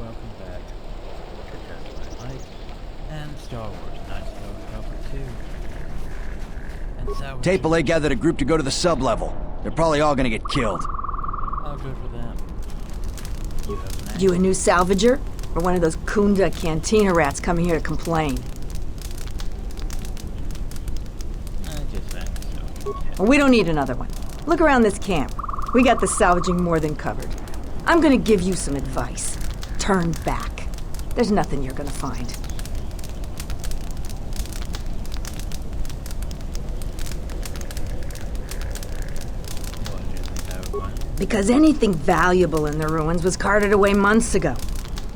welcome back to Just My Mike and Star Wars Knights of the Old Republic 2. And so Tapele gathered a group to go to the sub-level. They're probably all gonna get killed. all good for them. You have an You a new salvager? Or one of those Kunda cantina rats coming here to complain? I just think so. Well, we don't need another one. Look around this camp. We got the salvaging more than covered. I'm gonna give you some advice. Turn back. There's nothing you're gonna find. What do you think I would find? Because anything valuable in the ruins was carted away months ago.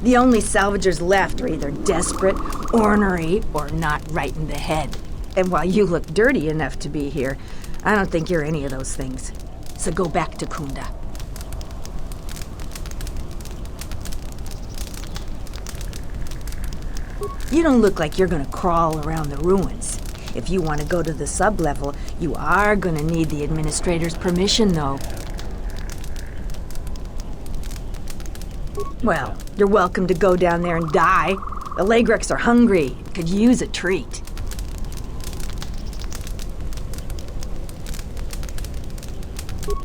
The only salvagers left are either desperate, ornery, or not right in the head. And while you look dirty enough to be here, I don't think you're any of those things. So go back to Kunda. You don't look like you're gonna crawl around the ruins. If you want to go to the sub-level, you are gonna need the administrator's permission, though. Well, you're welcome to go down there and die. The Lagreks are hungry. Could use a treat.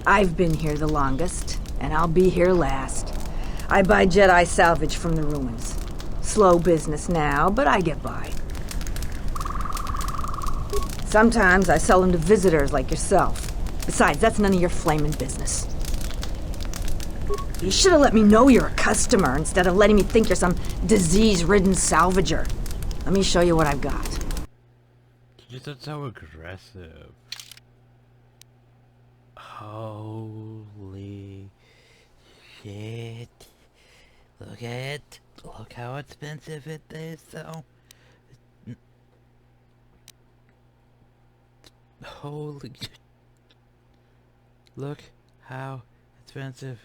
I've been here the longest, and I'll be here last. I buy Jedi salvage from the ruins. Slow business now, but I get by. Sometimes I sell them to visitors like yourself. Besides, that's none of your flaming business. You should have let me know you're a customer instead of letting me think you're some disease-ridden salvager. Let me show you what I've got. You're just so aggressive. Holy shit. Look at it. Look how expensive it is, though. Holy... Look how expensive.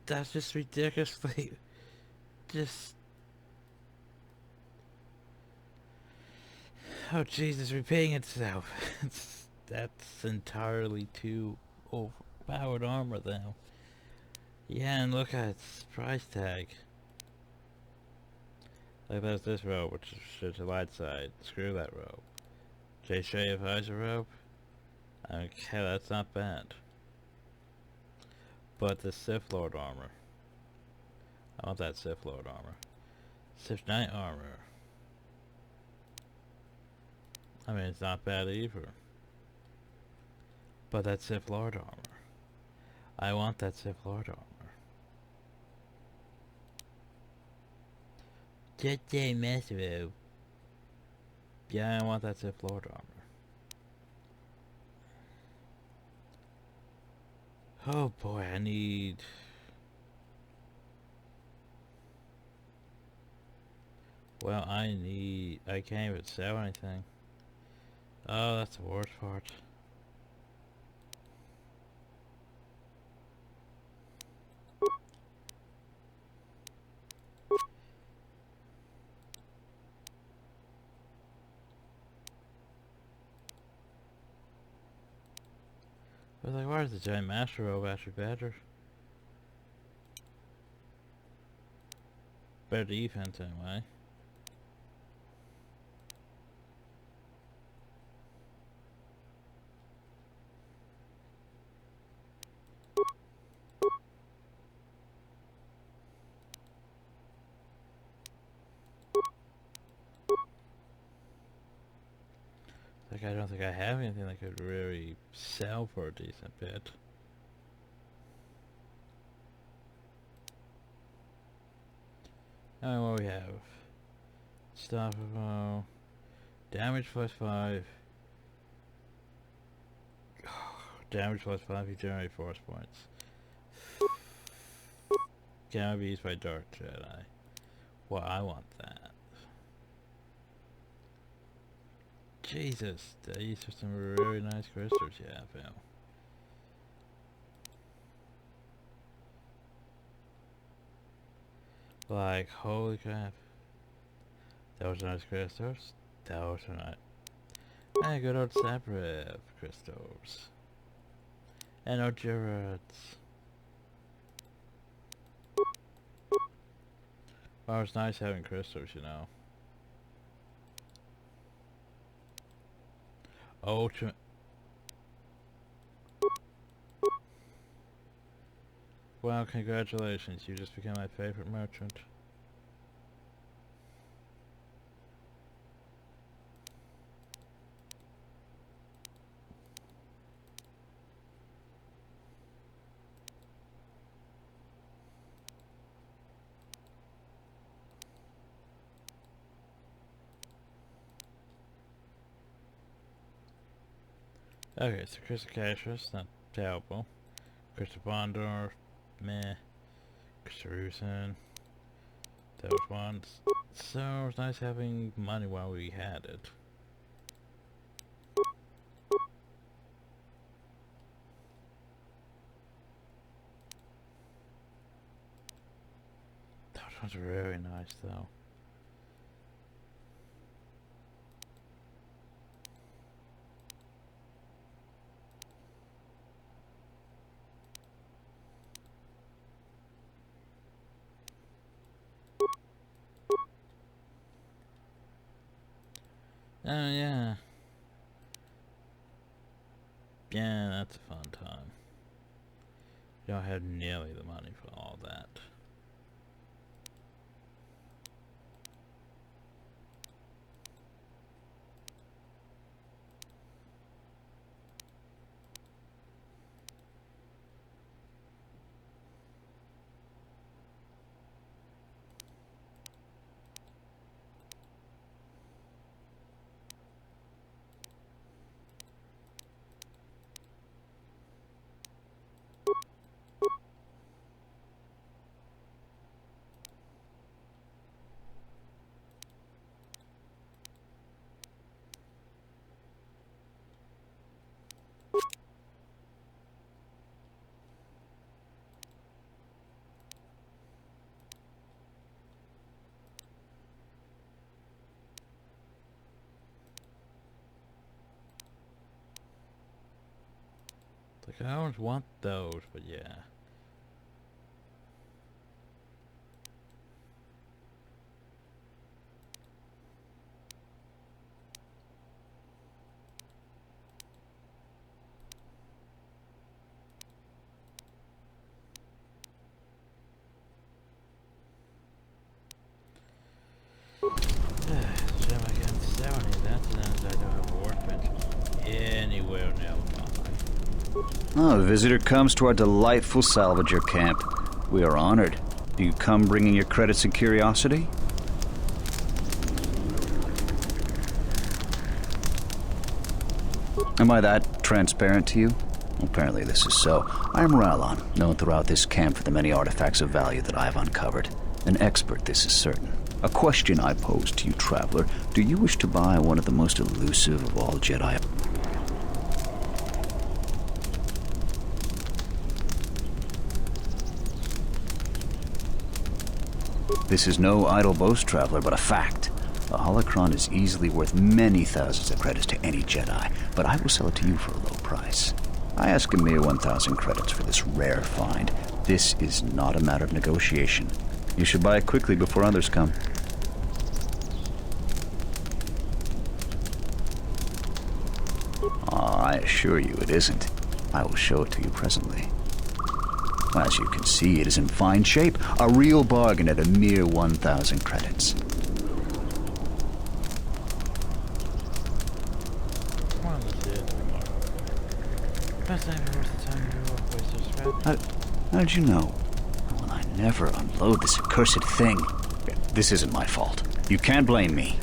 That's just ridiculously... Just... Oh Jesus, repeating itself. That's entirely too overpowered armor though. Yeah, and look at its price tag. Like there's this rope, which is the light side. Screw that rope. J-Shave visor rope. Okay, that's not bad. But the Sith Lord armor. I want that Sith Lord armor. Sith Knight armor. I mean, it's not bad either. But that Sith Lord armor. I want that Sith Lord armor. Just a mess robe. Yeah, I want that Sith Lord armor. Oh boy, I need... Well, I can't even sell anything. Oh, that's the worst part. I was like, why is the Giant Master Robe actually better? Better defense anyway. Like, I don't think I have anything that could really sell for a decent bit. And what we have? Stoppable. Damage +5. Damage +5, you generate force points. Cannot be used by Dark Jedi. Well, I want that. Jesus, these are some really nice crystals you have, Phil. Like, holy crap. Those are nice crystals. Those are nice. And good old separate crystals. And Ogerats. Well, it's nice having crystals, you know. Ultimate. Well, congratulations. You just became my favorite merchant. Okay, so Chris Cassius, not terrible. Chris Bondor, meh. Chris Rusin, that was once. So it was nice having money while we had it. Those ones were very nice though. Oh yeah. Yeah, that's a fun time. You don't have nearly the money for all that. Like, I always want those, but yeah. Gem against 70, that's an end I don't have a workbench anywhere nearby. Oh, a visitor comes to our delightful salvager camp. We are honored. Do you come bringing your credits and curiosity? Am I that transparent to you? Apparently this is so. I am Rallon, known throughout this camp for the many artifacts of value that I have uncovered. An expert, this is certain. A question I pose to you, traveler. Do you wish to buy one of the most elusive of all Jedi? This is no idle boast, traveler, but a fact. A holocron is easily worth many thousands of credits to any Jedi, but I will sell it to you for a low price. I ask a mere 1,000 credits for this rare find. This is not a matter of negotiation. You should buy it quickly before others come. I assure you it isn't. I will show it to you presently. As you can see, it is in fine shape. A real bargain at a mere 1,000 credits. How did you know? Well, I never unload this accursed thing. This isn't my fault. You can't blame me.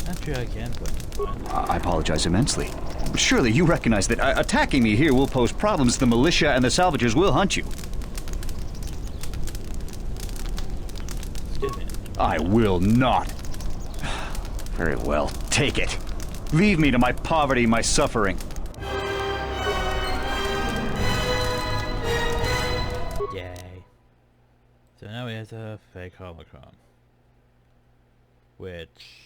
Not sure I can, but I apologize immensely. Surely you recognize that attacking me here will pose problems. The militia and the salvagers will hunt you. excuse me. I will not. Very well, take it. Leave me to my poverty, my suffering. Yay. So now we have the fake holocron. Which,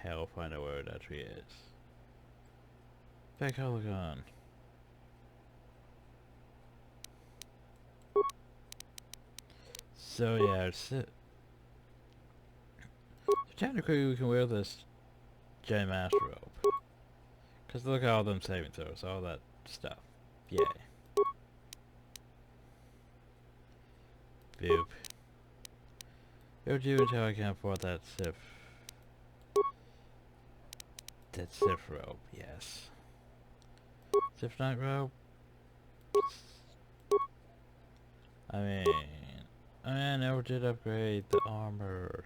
hell, find out where it actually is. Fake holocron. So yeah, it's it. So technically we can wear this Jedi Master robe. Cause look at all them saving throws, all that stuff. Yay. Boop. It'll do until I can afford that Sith. That Sith robe, yes. Sith Knight robe? I never did upgrade the armor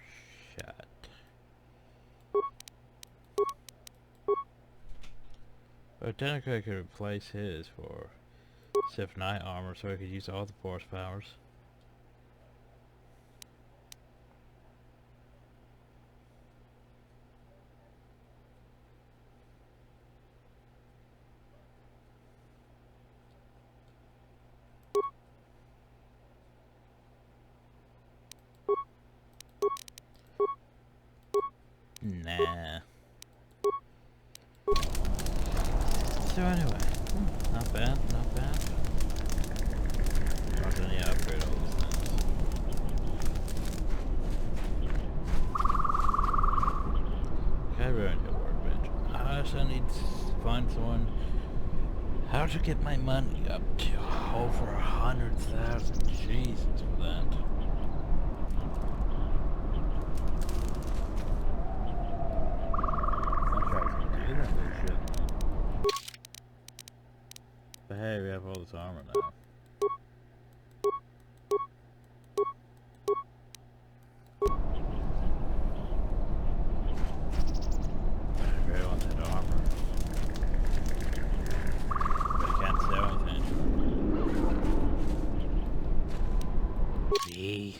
shot. But technically I could replace his for Sith Knight armor so I could use all the force powers. Nah. So anyway, not bad, not bad. I'm gonna need to upgrade all these things. Okay, I ruined your workbench. I also need to find someone how to get my money up to over 100,000. Jesus for that. But hey, we have all this armor now. I really want that armor. But I can't sell anything. Gee.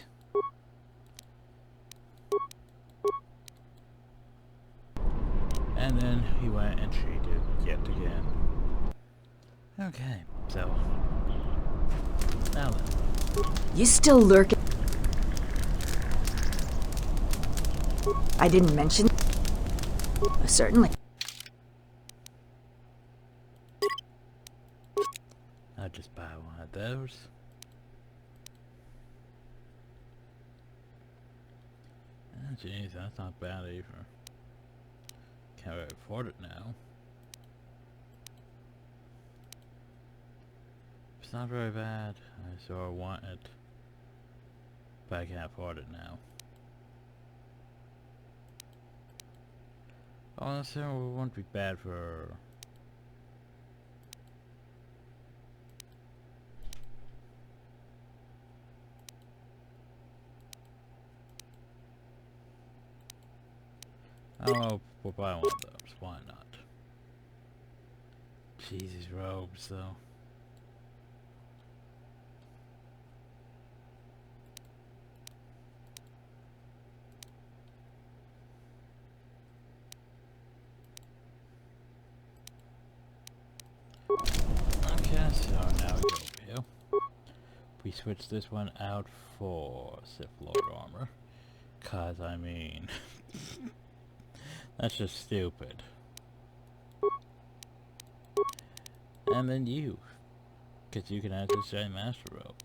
And then he went and cheated yet again. Okay, so now then. You still lurking? I didn't mention. Certainly. I'll just buy one of those. Jeez, that's not bad either. Can't really afford it now. It's not very bad. So I want it, but I can't afford it now. Honestly, it won't be bad for. Oh, we'll buy one of those. Why not? Jesus, robes though. Okay, so now we go over here. We switch this one out for Sith Lord armor. Cause I mean, that's just stupid. And then you, cause you can add this Jedi Master robe.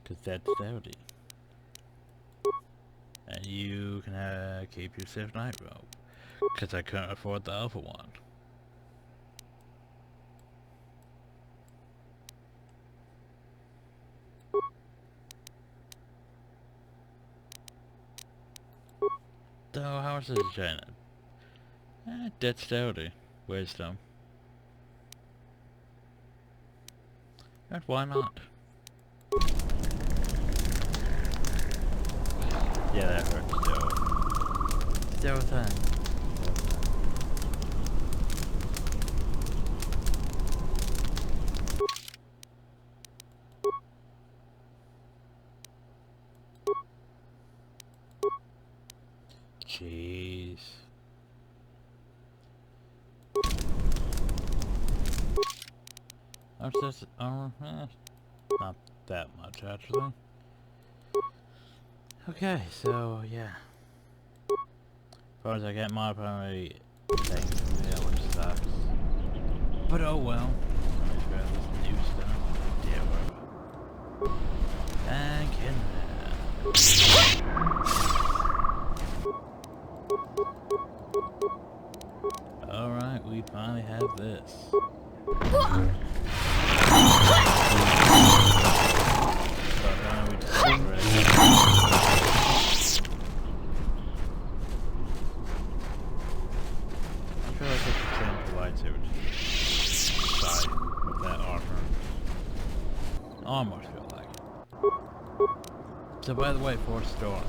Cause that's sturdy. And you can keep your Sith Knight robe. Cause I couldn't afford the other one. So how much is this China? Dexterity. Wisdom. And why not? Yeah, that hurts still. Still a thing. Jeez. How much does armor? Not that much actually. Okay, so yeah. As far as I get my primary thing from here, which sucks. But oh well. Let me grab this new stuff. Yeah, whatever. And get in there. this. I feel like I should change the lightsaber to the side with that armor. Almost feel like it. So by the way, for Storm.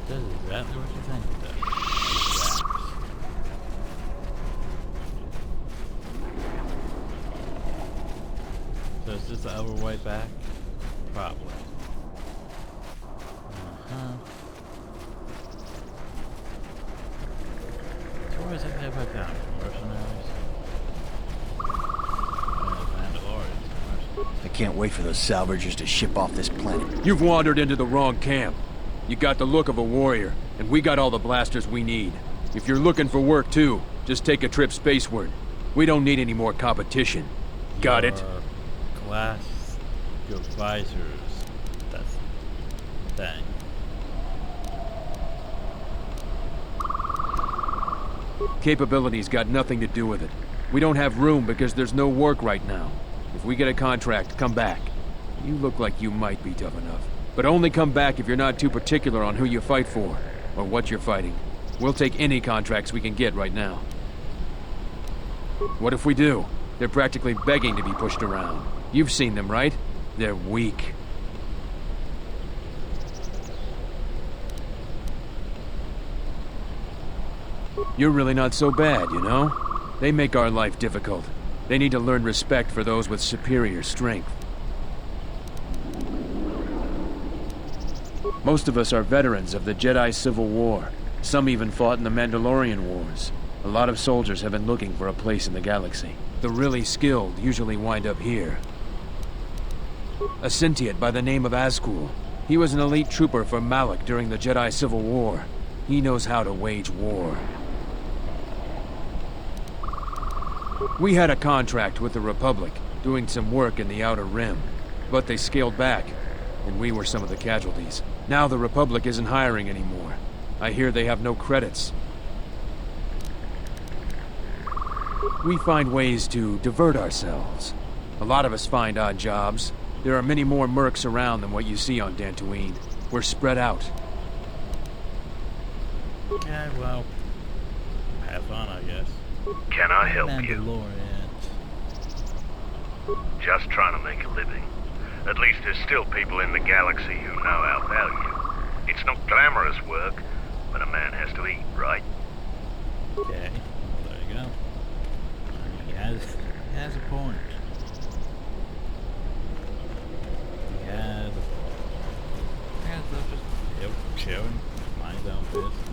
That's exactly what you think it does. So is this the other way back? Probably. So where is it headed by town? Mercenaries? Mandalorians. I can't wait for those salvagers to ship off this planet. You've wandered into the wrong camp. You got the look of a warrior, and we got all the blasters we need. If you're looking for work too, just take a trip spaceward. We don't need any more competition. Got it? Your visors. That's the thing. Capability's got nothing to do with it. We don't have room because there's no work right now. If we get a contract, come back. You look like you might be tough enough. But only come back if you're not too particular on who you fight for, or what you're fighting. We'll take any contracts we can get right now. What if we do? They're practically begging to be pushed around. You've seen them, right? They're weak. You're really not so bad, you know? They make our life difficult. They need to learn respect for those with superior strength. Most of us are veterans of the Jedi Civil War. Some even fought in the Mandalorian Wars. A lot of soldiers have been looking for a place in the galaxy. The really skilled usually wind up here. A Sentient by the name of Azkul. He was an elite trooper for Malak during the Jedi Civil War. He knows how to wage war. We had a contract with the Republic, doing some work in the Outer Rim. But they scaled back, and we were some of the casualties. Now the Republic isn't hiring anymore. I hear they have no credits. We find ways to divert ourselves. A lot of us find odd jobs. There are many more mercs around than what you see on Dantooine. We're spread out. Yeah, well, have fun, I guess. Can I help you? Mandalorians. Just trying to make a living. At least there's still people in the galaxy who know our value. It's not glamorous work, but a man has to eat, right? Okay, well, there you go. He has a point. He has a point. Yeah, so just chilling, mind his own business.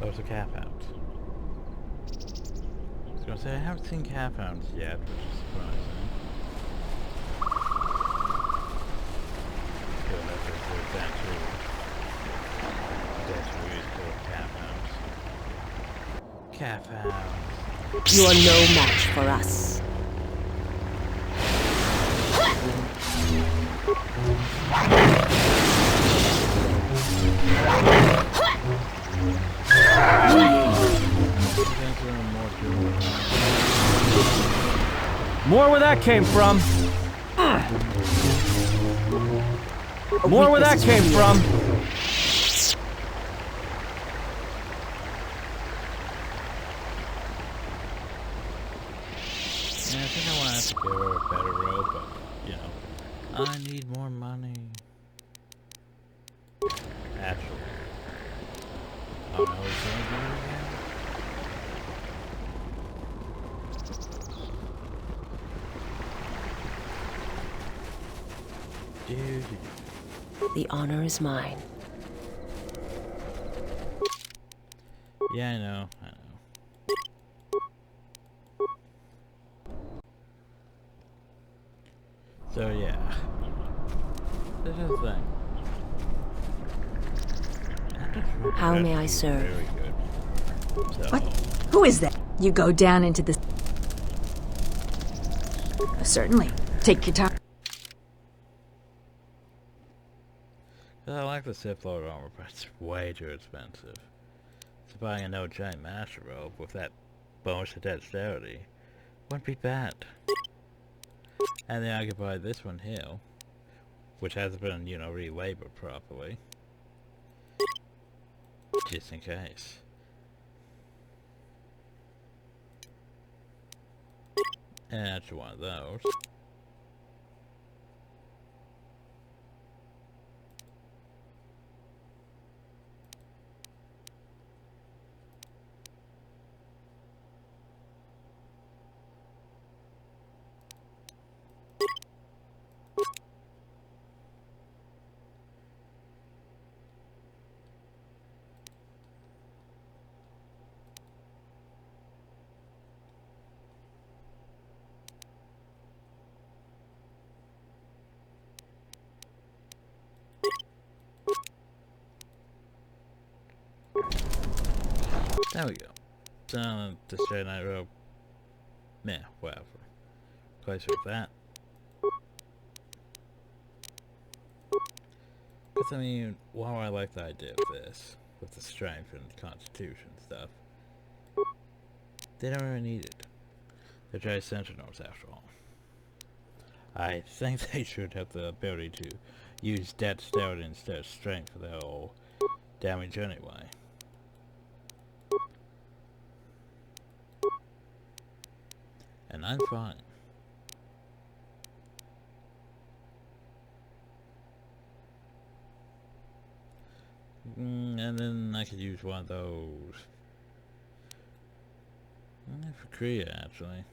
Those are calf hounds. I was gonna say, I haven't seen calf hounds yet, which is surprising. Feel like there's that too. That's really cool, calf hounds. Calf hounds. You are no match for us. More where that came from. More where that came from. Yeah, I think I want to have to give her a better robe, but, you know, I need more money. Actually. Oh no, he's going to do it again? The honor is mine. Yeah, I know. So yeah, this is the thing. How may I serve? Very good. So, What? Who is that? You go down into the... Certainly. Take your time. I like the Sith Lord armor, but it's way too expensive. So buying a no giant master robe with that bonus to dexterity wouldn't be bad. And then I could buy this one here, which hasn't been, you know, relabeled properly. Just in case. And that's one of those. There we go. So, this Jedi robe. Meh, whatever. Place with that. Because, I mean, while I like the idea of this, with the strength and constitution stuff, they don't really need it. They're Jedi Sentinels, after all. I think they should have the ability to use dexterity instead of strength for their whole damage anyway. And I'm fine. And then I could use one of those. For Korea, actually.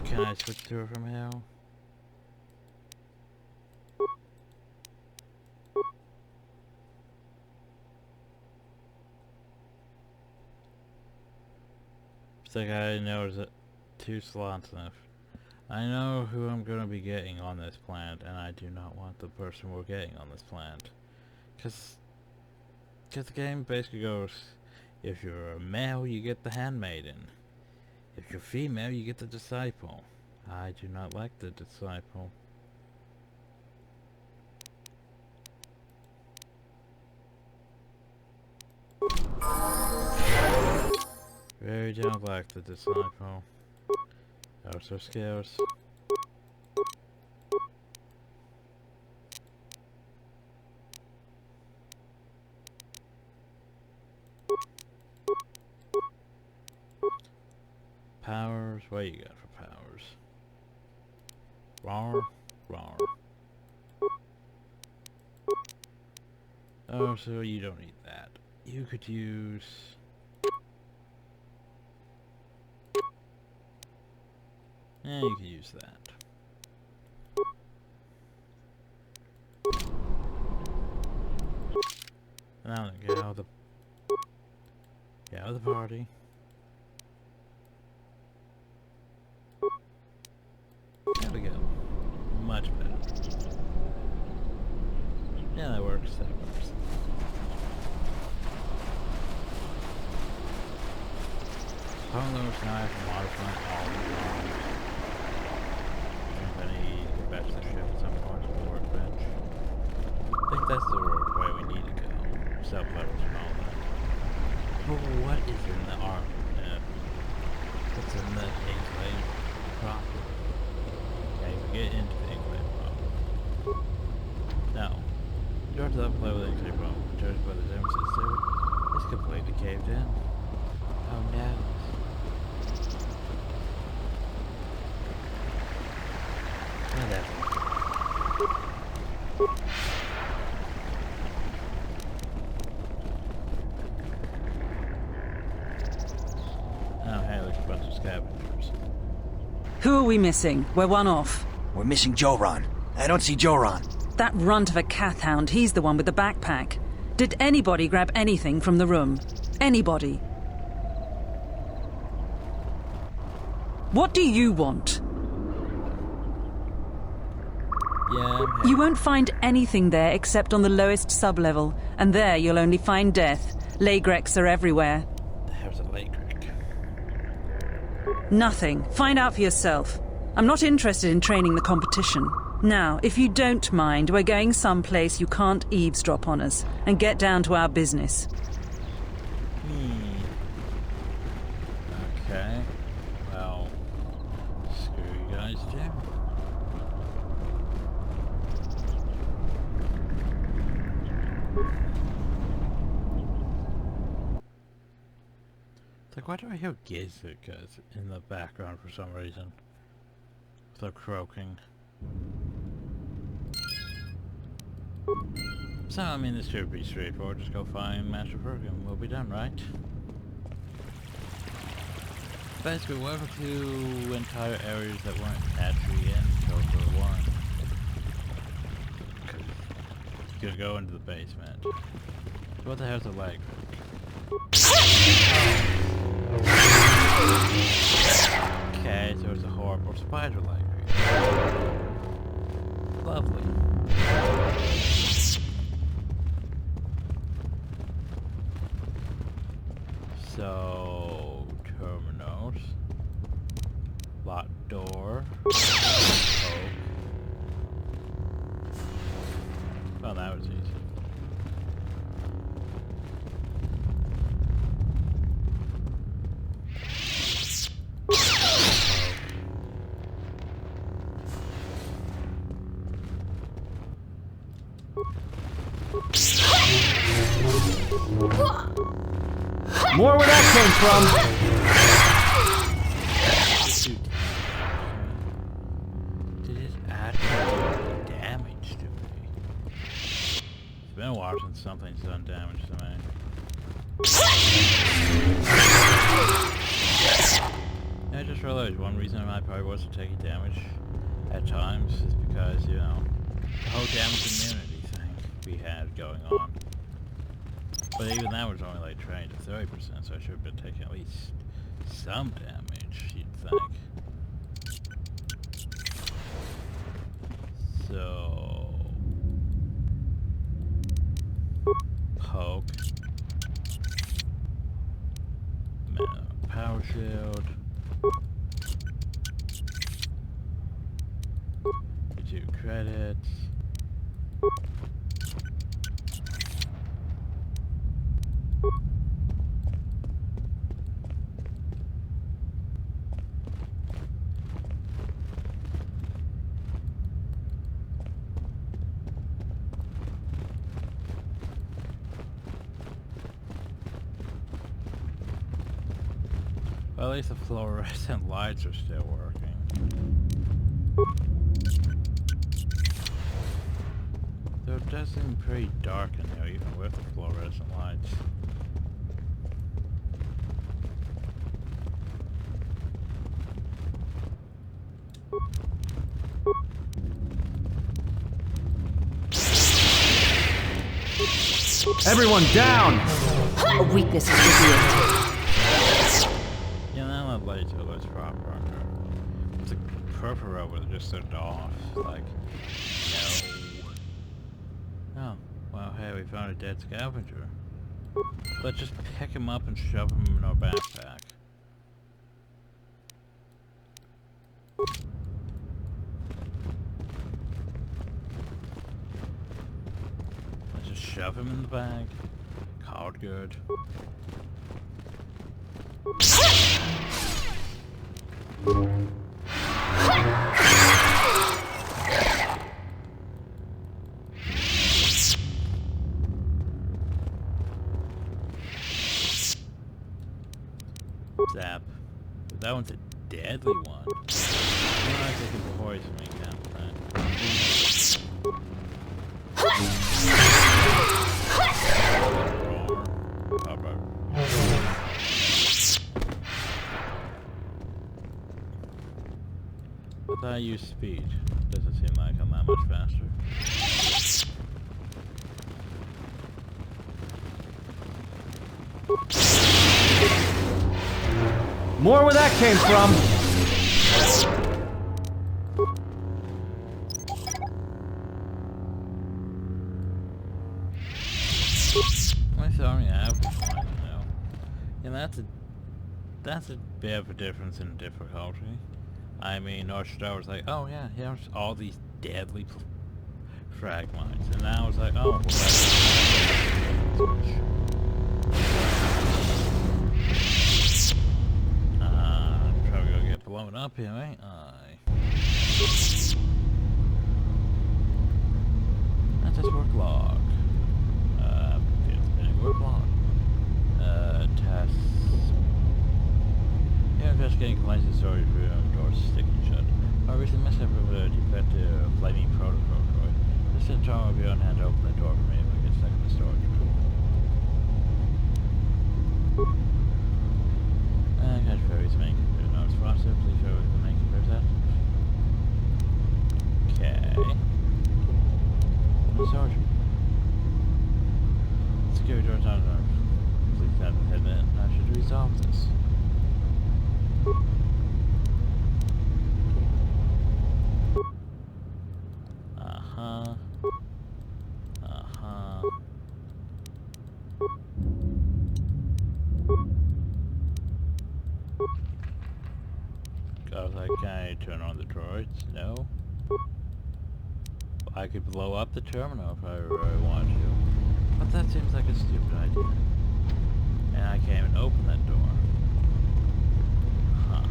Can I switch to her from here? It's like I know there's 2 slots left. I know who I'm gonna be getting on this planet, and I do not want the person we're getting on this planet. Cause the game basically goes, if you're a male, you get the handmaiden. If you're female, you get the disciple. I do not like the disciple. Very don't like the disciple. Also scarce. Powers, what you got for powers? Rawr, rawr. Oh, so you don't need that. You could use... you could use that. Now then, get out of the party. There we go. Much better. Yeah, that works. That works. Some of those knives modify all the time. I need to get back to the ship at some point on the workbench. I think that's the way we need to go. Self-levels and all that. But what is in the armor? What's in the Enclave proper? Okay, we get into the Enclave proper. Now, George's up-level Enclave proper, judged by the Nemesis suit, is completely caved in. Oh no. Oh, hey, there's a bunch of scavengers. Who are we missing? We're one off. We're missing Joran. I don't see Joran. That runt of a cath hound, he's the one with the backpack. Did anybody grab anything from the room? Anybody? What do you want? Yeah, You won't find anything there except on the lowest sublevel, and there you'll only find death. Lagreks are everywhere. the hell's a lake creek? Nothing. Find out for yourself. I'm not interested in training the competition. Now, if you don't mind, we're going someplace you can't eavesdrop on us, and get down to our business. Okay. Well, screw you guys, Jim. It's like, why do I hear Gizzard in the background for some reason? They're croaking. So, I mean, this should be straightforward. Just go find Master Ferg and we'll be done, right? Basically, we went to entire areas that weren't actually in KOTOR 1. You're gonna go into the basement. So what the hell's a leg? Okay, so it's a horrible spider leg. Lovely. So, terminals, locked door, oh. Well, that was easy. More where that came from. Did it actually do damage to me? It's been a while since something's done damage to me. I just realized one reason I probably wasn't taking damage at times is because, you know, the whole damage immunity thing we had going on. But even that was only like trained at 30%, so I should have been taking at least some damage, you'd think. So... poke. Power shield. 2 credits. Well, at least the fluorescent lights are still working. Though it does seem pretty dark in here, even with the fluorescent lights. Everyone down! A weakness is revealed. Yeah, now that lights are less proper. It's a peripheral with just turned off. Like, no. Oh, well, hey, we found a dead scavenger. Let's just pick him up and shove him in our backpack. Let's just shove him in the bag. Call it good. Zap. That one's a deadly one. I think it can poison me, Captain. if I use speed, doesn't seem like I'm that much faster. More where that came from. I'm sorry, I have to know. And that's a bit of a difference in difficulty. I mean, North Star was like, oh yeah, here's all these deadly fragments, and now it's like, oh, well, I'm probably gonna get blown up here, ain't I? That's just work log. Work log. Tests. Yeah, investigating complaints in storage room, doors sticking shut. I recently messed up with a defective flaming protocol droid. This Centaur will be on hand to open the door for me if I get stuck in the storage room. Catch Ferry's main computer. No, it's faster. Please show the main computer's at. Okay. The storage room. Security doors on. Please have the head in. I should resolve this. I was like, can I turn on the droids? No. I could blow up the terminal if I really wanted to. But that seems like a stupid idea. And I can't even open that door. Huh.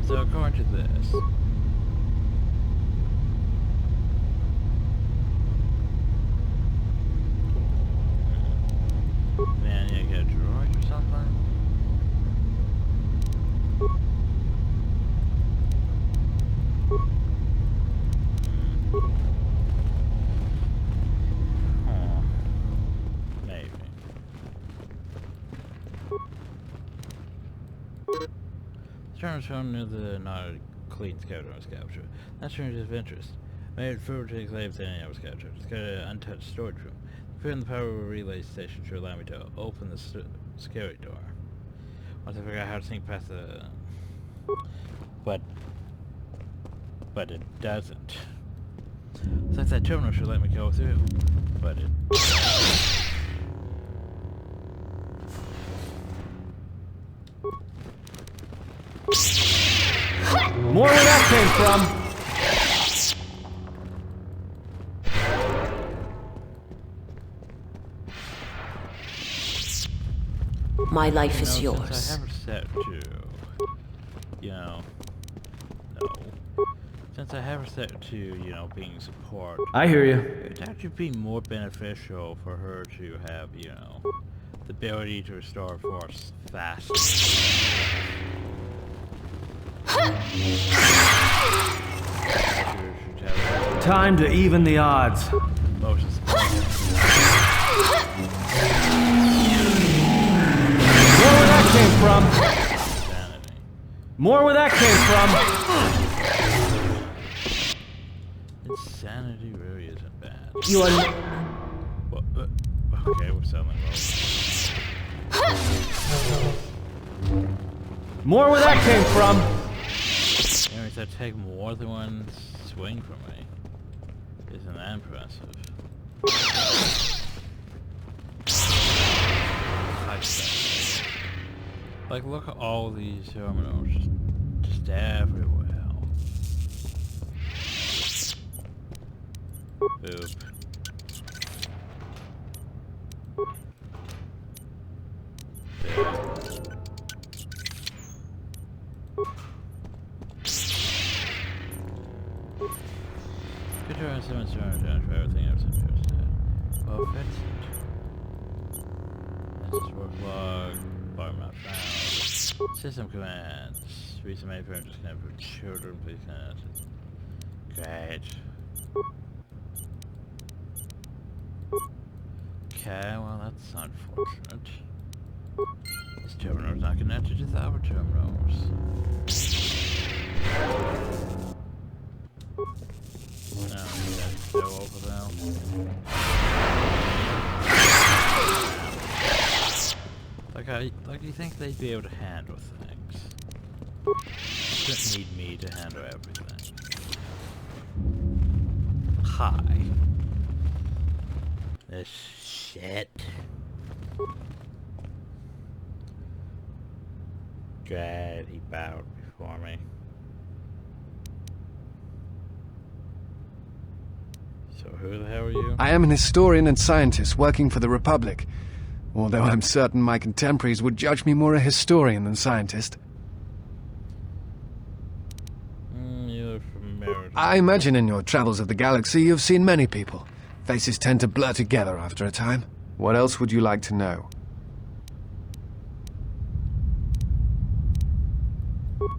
So according to this, man, you get a droid or something? Maybe. Turn shown near the not clean KOTOR sculpture. That turns of interest. Made it forward to the Enclave with any other sculpture. It's got an untouched storage room. Putting the power relay station should allow me to open the scary door. Once I figure out how to sneak past the... But it doesn't. It's like that terminal should let me go through. But it... More where that came from. My life is Since yours. I have it set to, no. Since I have her set to, being support, I hear you. it'd actually be more beneficial for her to have, the ability to restore force faster. Time to even the odds. Motion support. More where that came from. Sanity. More where that came from. Insanity really isn't bad. You are... Okay, we're selling low. More where that came from. Anyways, that take more than one swing from me. Isn't that impressive? Like, look at all these terminals just everywhere. Boop. Good job, 7 stars down for everything else in here. Well, fix it. This is work log. Bar not found. System commands. Recent made parent just connect for children, please connect. Great. Okay, well that's unfortunate. This terminal is not connected to the other terminals. No, that's still over there. Like you think they'd be able to handle things. You shouldn't need me to handle everything. Hi. This shit. Glad he bowed before me. So who the hell are you? I am an historian and scientist working for the Republic. Although I'm certain my contemporaries would judge me more a historian than scientist. You're familiar. I imagine in your travels of the galaxy you've seen many people. Faces tend to blur together after a time. What else would you like to know?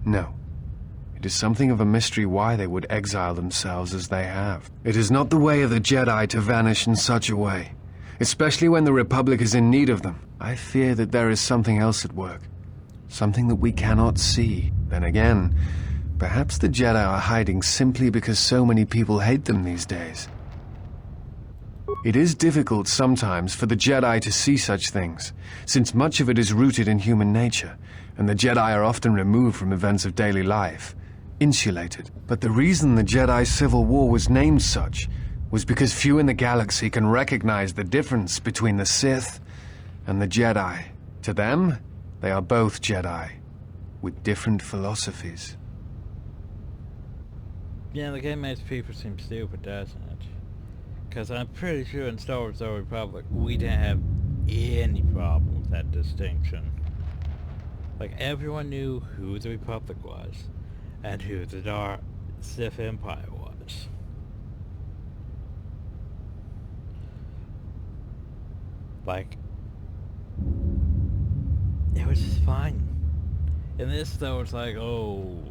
No. It is something of a mystery why they would exile themselves as they have. It is not the way of the Jedi to vanish in such a way, especially when the Republic is in need of them. I fear that there is something else at work. Something that we cannot see. Then again, perhaps the Jedi are hiding simply because so many people hate them these days. It is difficult sometimes for the Jedi to see such things, since much of it is rooted in human nature, and the Jedi are often removed from events of daily life, insulated. But the reason the Jedi Civil War was named such was because few in the galaxy can recognize the difference between the Sith and the Jedi. To them, they are both Jedi, with different philosophies. Yeah, the game makes people seem stupid, doesn't it? Because I'm pretty sure in Star Wars The Republic, we didn't have any problem with that distinction. Like, everyone knew who the Republic was, and who the Dark Sith Empire was. Like, it was just fine. In this, though, it's like, oh,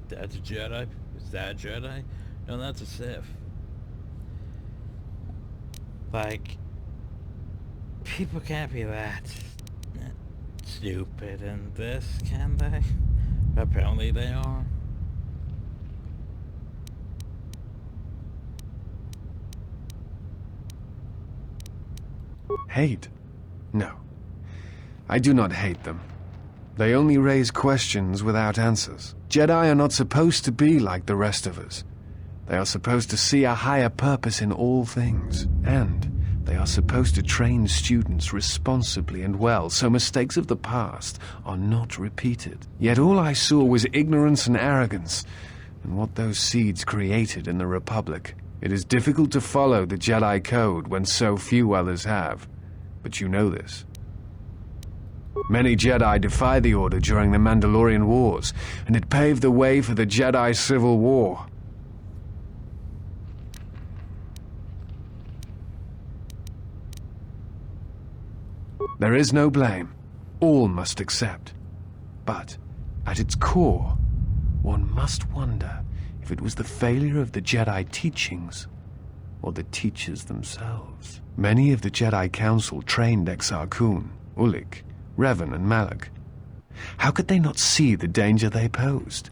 that's a Jedi? Is that a Jedi? No, that's a Sith. Like, people can't be that stupid in this, can they? Apparently they are. Hate? No. I do not hate them. They only raise questions without answers. Jedi are not supposed to be like the rest of us. They are supposed to see a higher purpose in all things, and they are supposed to train students responsibly and well so mistakes of the past are not repeated. Yet all I saw was ignorance and arrogance, and what those seeds created in the Republic. It is difficult to follow the Jedi Code when so few others have, but you know this. Many Jedi defied the Order during the Mandalorian Wars, and it paved the way for the Jedi Civil War. There is no blame. All must accept. But, at its core, one must wonder if it was the failure of the Jedi teachings or the teachers themselves. Many of the Jedi Council trained Exar Kun, Ulik, Revan, and Malak. How could they not see the danger they posed?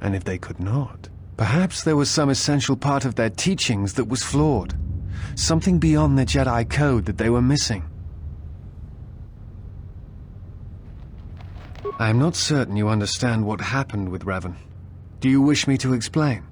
And if they could not, perhaps there was some essential part of their teachings that was flawed. Something beyond the Jedi Code that they were missing. I am not certain you understand what happened with Revan. Do you wish me to explain?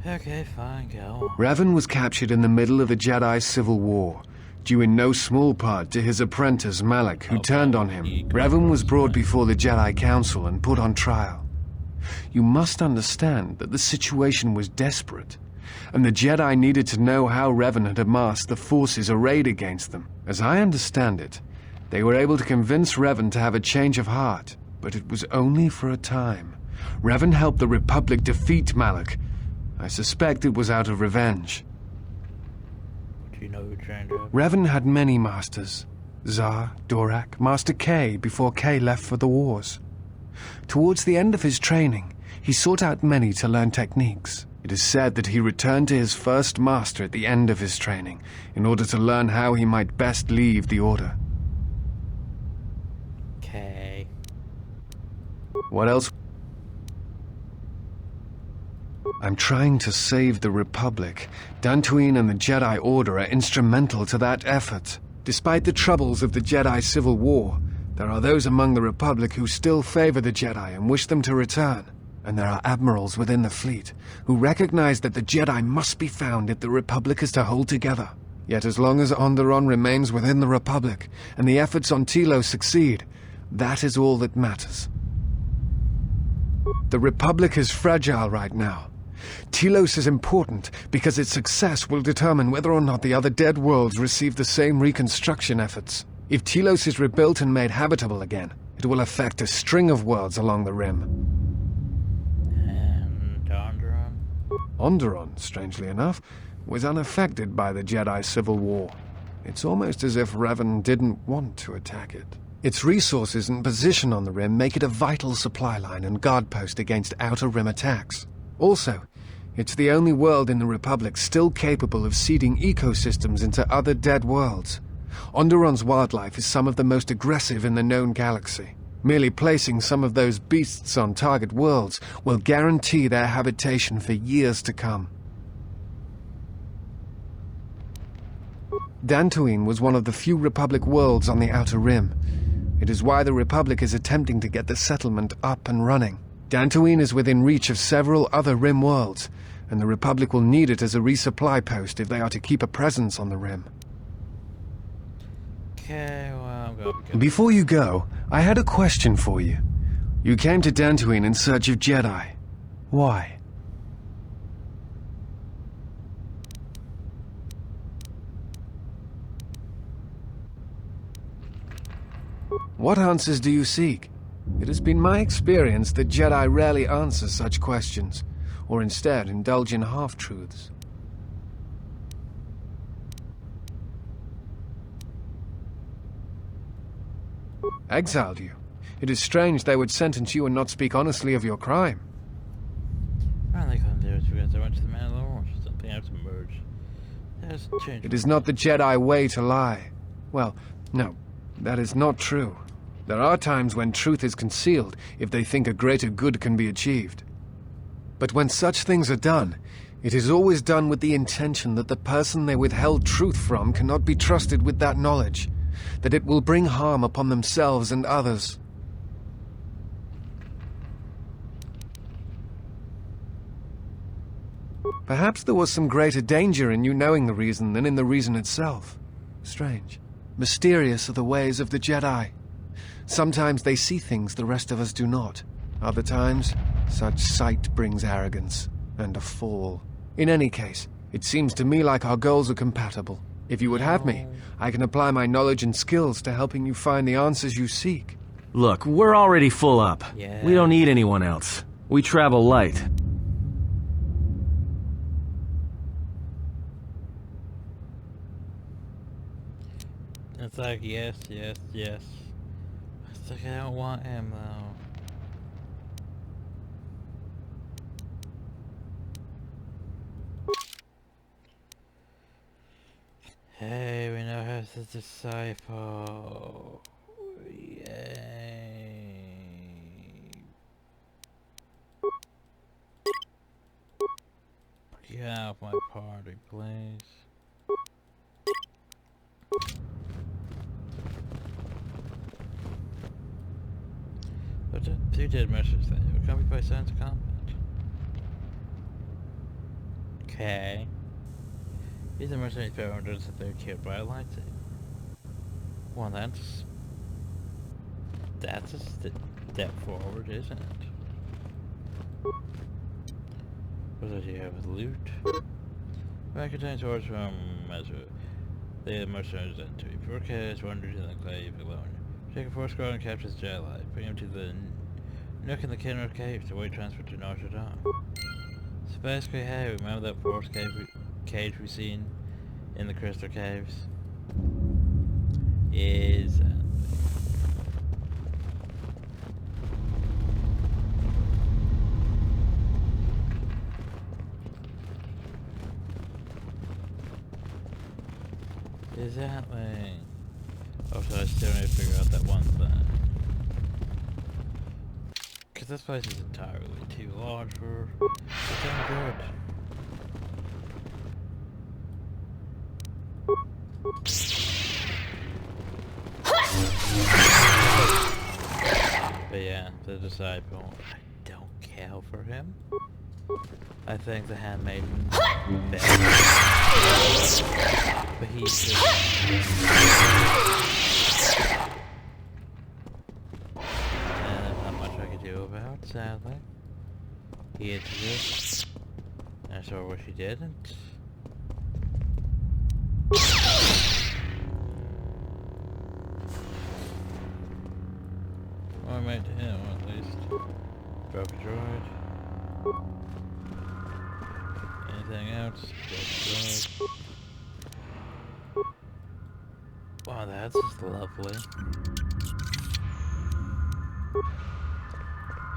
Okay, fine, go on. Revan was captured in the middle of the Jedi Civil War, due in no small part to his apprentice Malak, who turned on him. Revan was brought before the Jedi Council and put on trial. You must understand that the situation was desperate, and the Jedi needed to know how Revan had amassed the forces arrayed against them. As I understand it, they were able to convince Revan to have a change of heart, but it was only for a time. Revan helped the Republic defeat Malak. I suspect it was out of revenge. Do you know who trained her? Revan had many masters. Zar, Dorak, Master K before K left for the wars. Towards the end of his training, he sought out many to learn techniques. It is said that he returned to his first master at the end of his training, in order to learn how he might best leave the Order. What else? I'm trying to save the Republic. Dantooine and the Jedi Order are instrumental to that effort. Despite the troubles of the Jedi Civil War, there are those among the Republic who still favor the Jedi and wish them to return. And there are admirals within the fleet who recognize that the Jedi must be found if the Republic is to hold together. Yet as long as Onderon remains within the Republic and the efforts on Telos succeed, that is all that matters. The Republic is fragile right now. Telos is important because its success will determine whether or not the other dead worlds receive the same reconstruction efforts. If Telos is rebuilt and made habitable again, it will affect a string of worlds along the Rim. And Onderon? Onderon, strangely enough, was unaffected by the Jedi Civil War. It's almost as if Revan didn't want to attack it. Its resources and position on the Rim make it a vital supply line and guard post against Outer Rim attacks. Also, it's the only world in the Republic still capable of seeding ecosystems into other dead worlds. Onderon's wildlife is some of the most aggressive in the known galaxy. Merely placing some of those beasts on target worlds will guarantee their habitation for years to come. Dantooine was one of the few Republic worlds on the Outer Rim. It is why the Republic is attempting to get the settlement up and running. Dantooine is within reach of several other Rim worlds, and the Republic will need it as a resupply post if they are to keep a presence on the Rim. Okay, well, I'm going to Before you go, I had a question for you. You came to Dantooine in search of Jedi. Why? What answers do you seek? It has been my experience that Jedi rarely answer such questions, or instead indulge in half-truths. Exiled you? It is strange they would sentence you and not speak honestly of your crime. All they couldn't do is because I went to the Mandalorian or something. I have to merge. That's changed. It is not the Jedi way to lie. Well, no, that is not true. There are times when truth is concealed if they think a greater good can be achieved. But when such things are done, it is always done with the intention that the person they withheld truth from cannot be trusted with that knowledge, that it will bring harm upon themselves and others. Perhaps there was some greater danger in you knowing the reason than in the reason itself. Strange. Mysterious are the ways of the Jedi. Sometimes they see things the rest of us do not. Other times, such sight brings arrogance and a fall. In any case, it seems to me like our goals are compatible. If you would have me, I can apply my knowledge and skills to helping you find the answers you seek. Look, we're already full up. Yeah. We don't need anyone else. We travel light. It's like, yes, yes, yes. It's like, I don't want him, though. Hey, we now have the disciple. Yay. Get out of my party, please. But two dead merchants then. You were accompanied by Sons of Combat. Okay. These are mercenary founders that they're killed by a lightsaber. Well, that's a step forward, isn't it? What does he have with loot? Well, contains orders from Ezra. The mercenaries enter. Forecast wanders in the Enclave alone. Take a force squad and captures Jedi. Bring him to the nook in the KOTOR cave to wait transfer to Notre Dame. So basically, hey, remember that force cage we've seen in the Crystal Caves? Is exactly. Oh, so I still need to figure out that one thing. Cause this place is entirely too large for its own good. But yeah, the disciple, I don't care for him. I think the handmaiden better. But he's just... and there's not much I can do about, sadly. He exists. I saw what she didn't. Or I made to him, at least. Drop a droid. Anything else? Drop a droid. Wow, that's just lovely.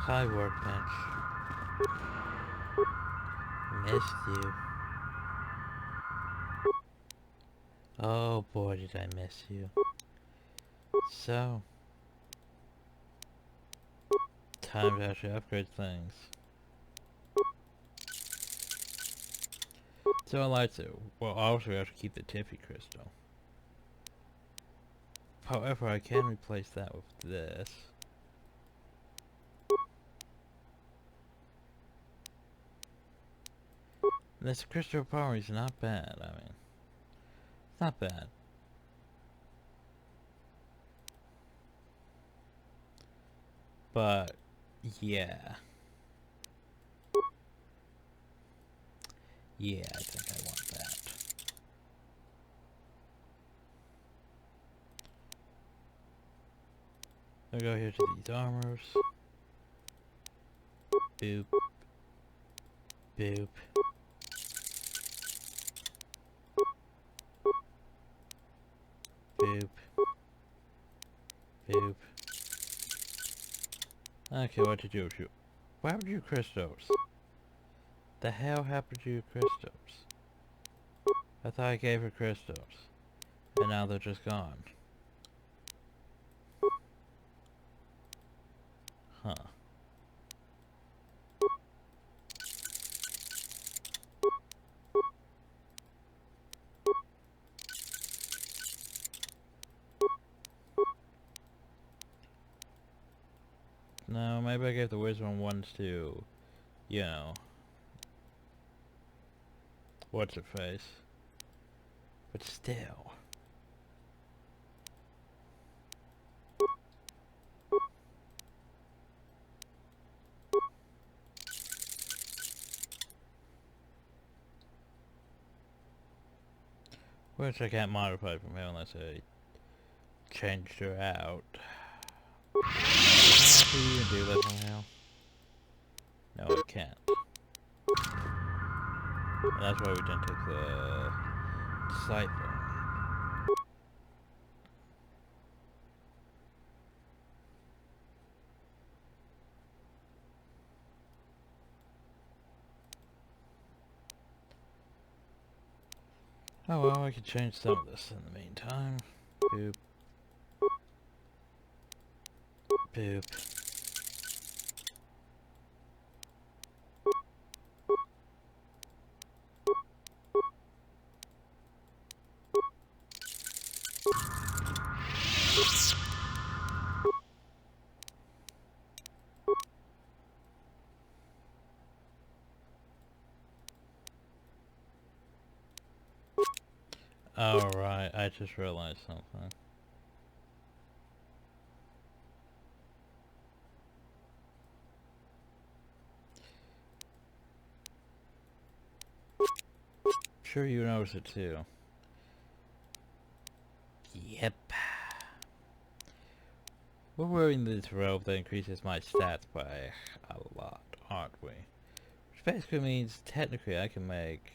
Hi, workbench. Missed you. Oh boy, did I miss you. So, time to actually upgrade things. So I like to, well, obviously I have to keep the Tiffy crystal. However, I can replace that with this. This crystal power is not bad, I mean, it's not bad. But, yeah. Yeah, I think I want that. I'll go here to these armors. Boop. Boop. Boop. Boop. Okay, what to do with you? What happened to your crystals? The hell happened to your crystals? I thought I gave her crystals. And now they're just gone. Huh. No, maybe I gave the wisdom ones to, you know, what's her face? But still. Which I can't modify from here unless I changed her out. Can you even do that somehow? No, I can't. And that's why we didn't take the disciple. Oh well, I could change some of this in the meantime. Boop. Boop. Oh right, I just realized something. Sure you notice it too. Yep. We're wearing this robe that increases my stats by a lot, aren't we? Which basically means technically I can make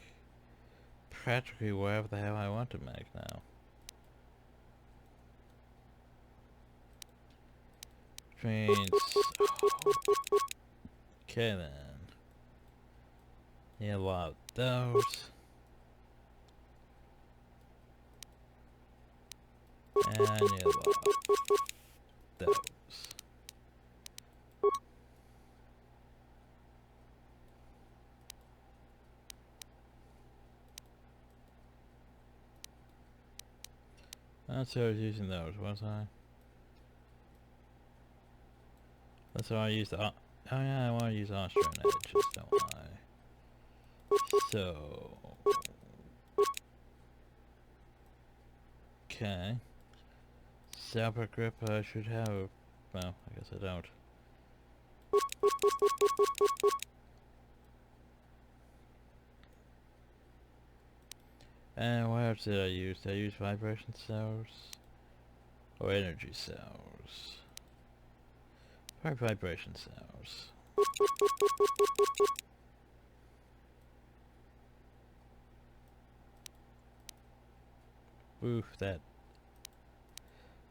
practically whatever the hell I want to make now. Which means... okay then. Need a lot of those. And need a lot of those. That's how I was using those, wasn't I? That's how I used the... Oh yeah, I want to use Austrian edges, don't I? So... Okay. Separate grip I should have... Well, I guess I don't. And what else did I use? Did I use vibration cells? Or energy cells? Probably vibration cells. Oof, that...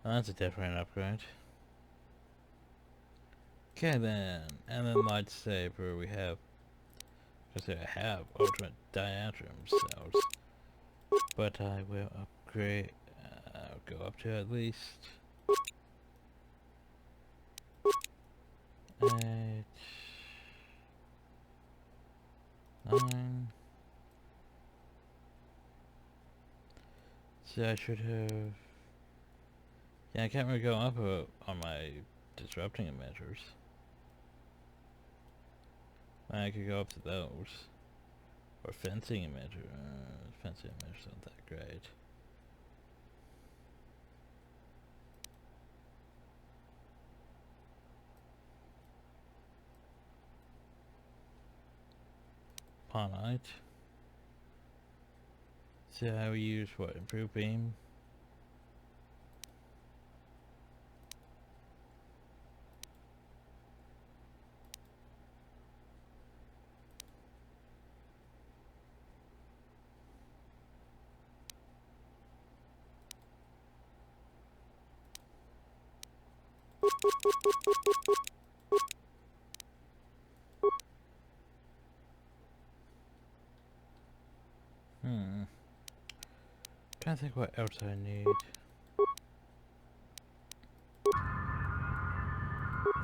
Oh, that's a different upgrade. Okay then, and then lightsaber we have... Because I have ultimate diagram cells. But I will upgrade... I'll go up to at least... 8... 9... See, I should have... Yeah, I can't really go up on my disrupting measures. I could go up to those. Or fencing measure. Fencing measures aren't that great. Pawnite. See how we use what? Improved beam? Trying to think what else I need.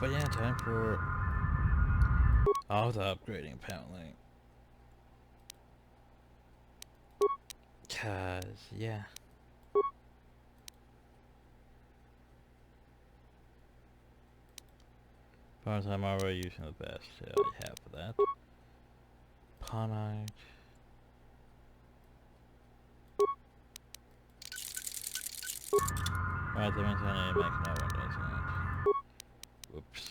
But yeah, time for all the upgrading apparently. Cause yeah. As far as I'm already using the best I have for that. Pawnite. Right, that means I need to make another one, doesn't it? Whoops.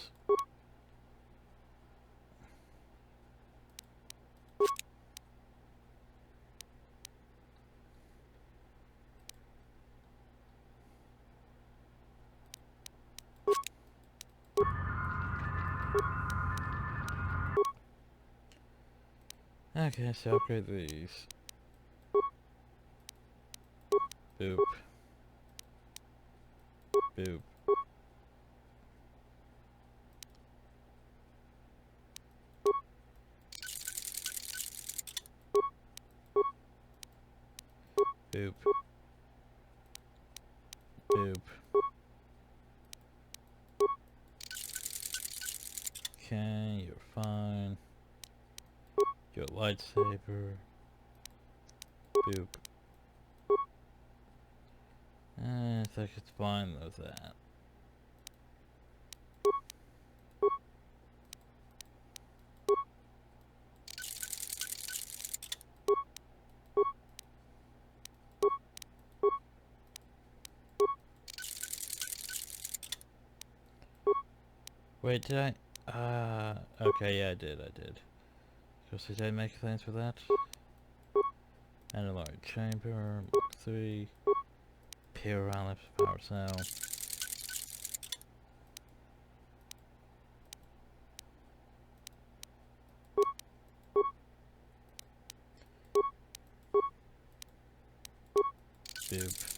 Okay, so upgrade these. Boop. Boop. Boop. Boop. Okay, you're fine. Your lightsaber. Boop. I think it's fine with that. Wait, did I? Okay, yeah, I did. Because did I make things for that? Analog chamber, Mark 3, pure round power cell. Boop.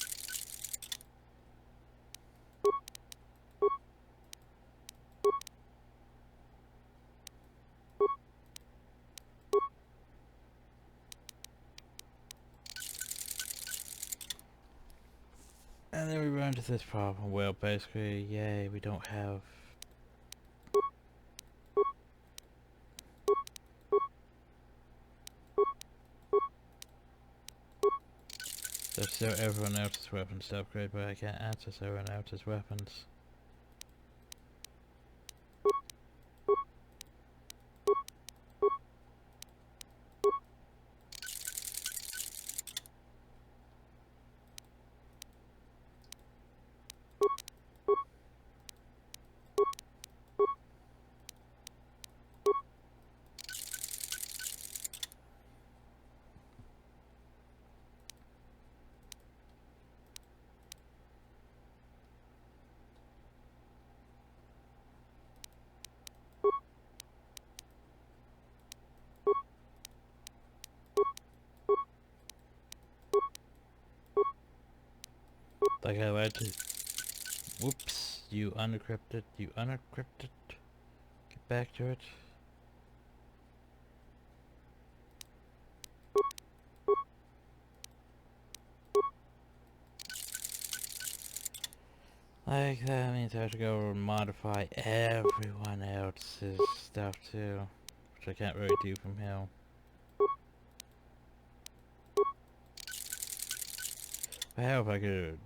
And then we run into this problem. Well, basically, yay, we don't have... So So everyone else's weapons to upgrade, but I can't access everyone else's weapons. Like I like to... Whoops, you unencrypted, you unencrypted. Get back to it. Like that means I have to go modify everyone else's stuff too, which I can't really do from here. I hope I could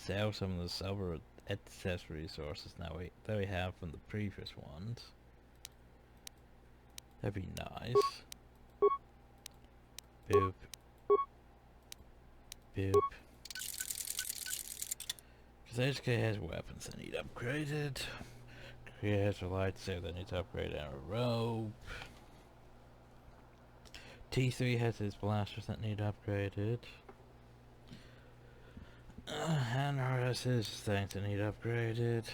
sell some of the silver accessory resources now that we have from the previous ones. That'd be nice. Boop. Boop. Because HK has weapons that need upgraded. Korea has a lightsaber that needs upgraded and a rope. T3 has his blasters that need upgraded. And has his things that need upgraded.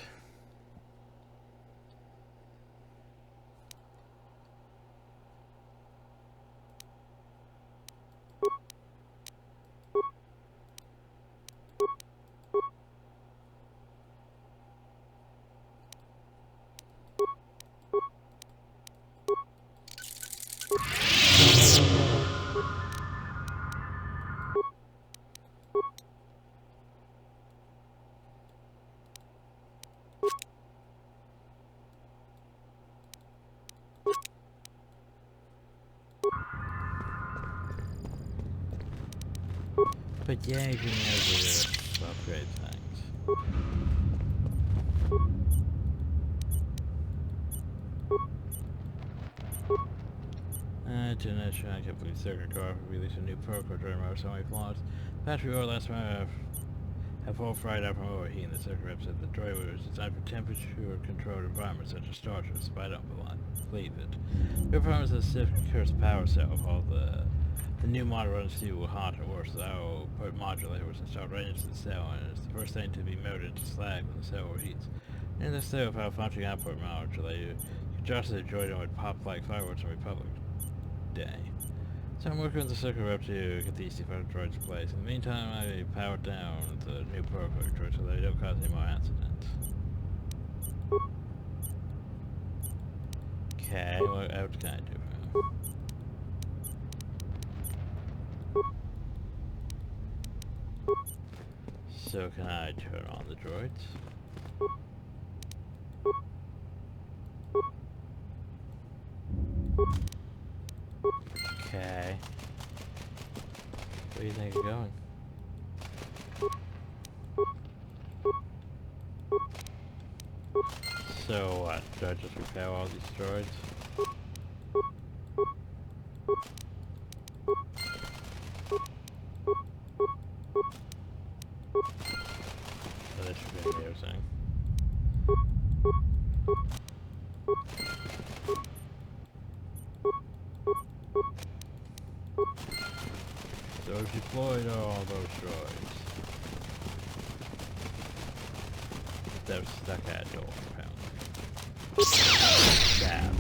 But yeah, you can never upgrade things. Generation, I can't believe Circuit Car released a new protocol during our so many flaws. Battery oil last month have all fried up from overheating. The circuit rep said the droid was designed for temperature-controlled environments such as starches, but I don't believe it. The performance of the Sith Curse power cell called the new model runs through hot or worse. The output modulator was installed right into the cell, and it's the first thing to be melted into slag when the cell overheats. In the cell without functioning output modulator, you adjust the droid and would pop like fireworks on Republic Day. So I'm working with the circuit rep to get these defunct droids in place. In the meantime, I powered down the new protocol droids so they don't cause any more accidents. Okay, what else can I do for him? So can I turn on the droids? Okay. Where do you think you're going? So what? Do I just repair all these droids? So this should be amusing. So I've deployed all those droids. They're stuck at a door, apparently. Damn.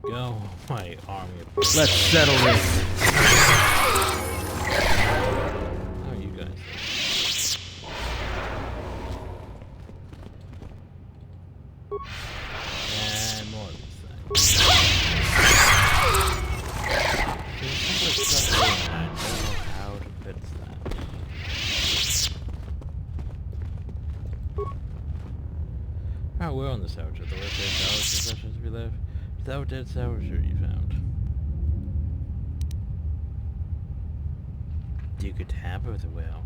Go, my army of... Let's settle this. Oh, you guys. And more of these things. I don't know how to fix that. Oh, we're on the subject. The worst day sessions we live. That dead salvager you found. You could tamper with the whale.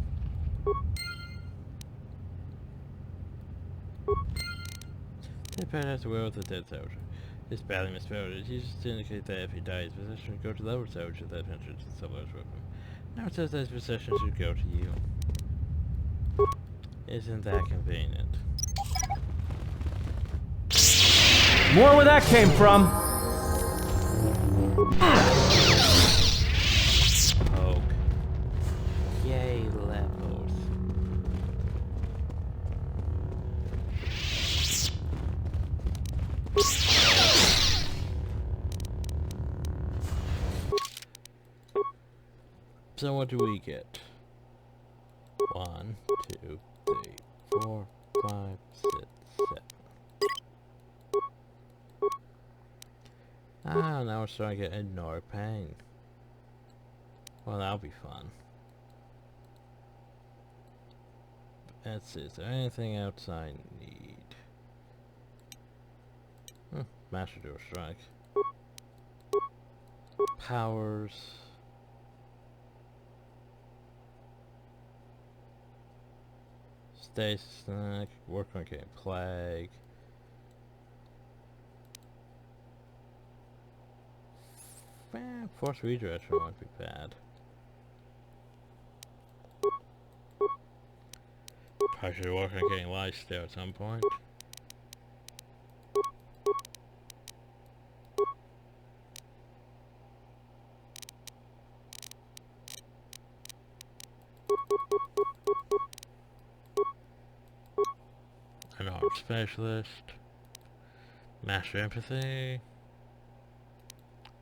They paired out the whale with the dead salvager. It's badly misspelled. You just indicate that if he dies, possession should go to the other salvager that entered the Sith Lords with him. Now it says that his possession should go to you. Isn't that convenient? More where that came from. Poke. Yay, levels. So what do we get? 1, 2, 3, 4, 5, 6, 7. Ah, now we're starting to get ignore pain. Well, that'll be fun. Let's see, is there anything else I need? Master Dual Strike. Powers. Stay snack, work on getting plague. Force redirection won't be bad. I should work on getting lifesteal at some point. An arm specialist. Master empathy.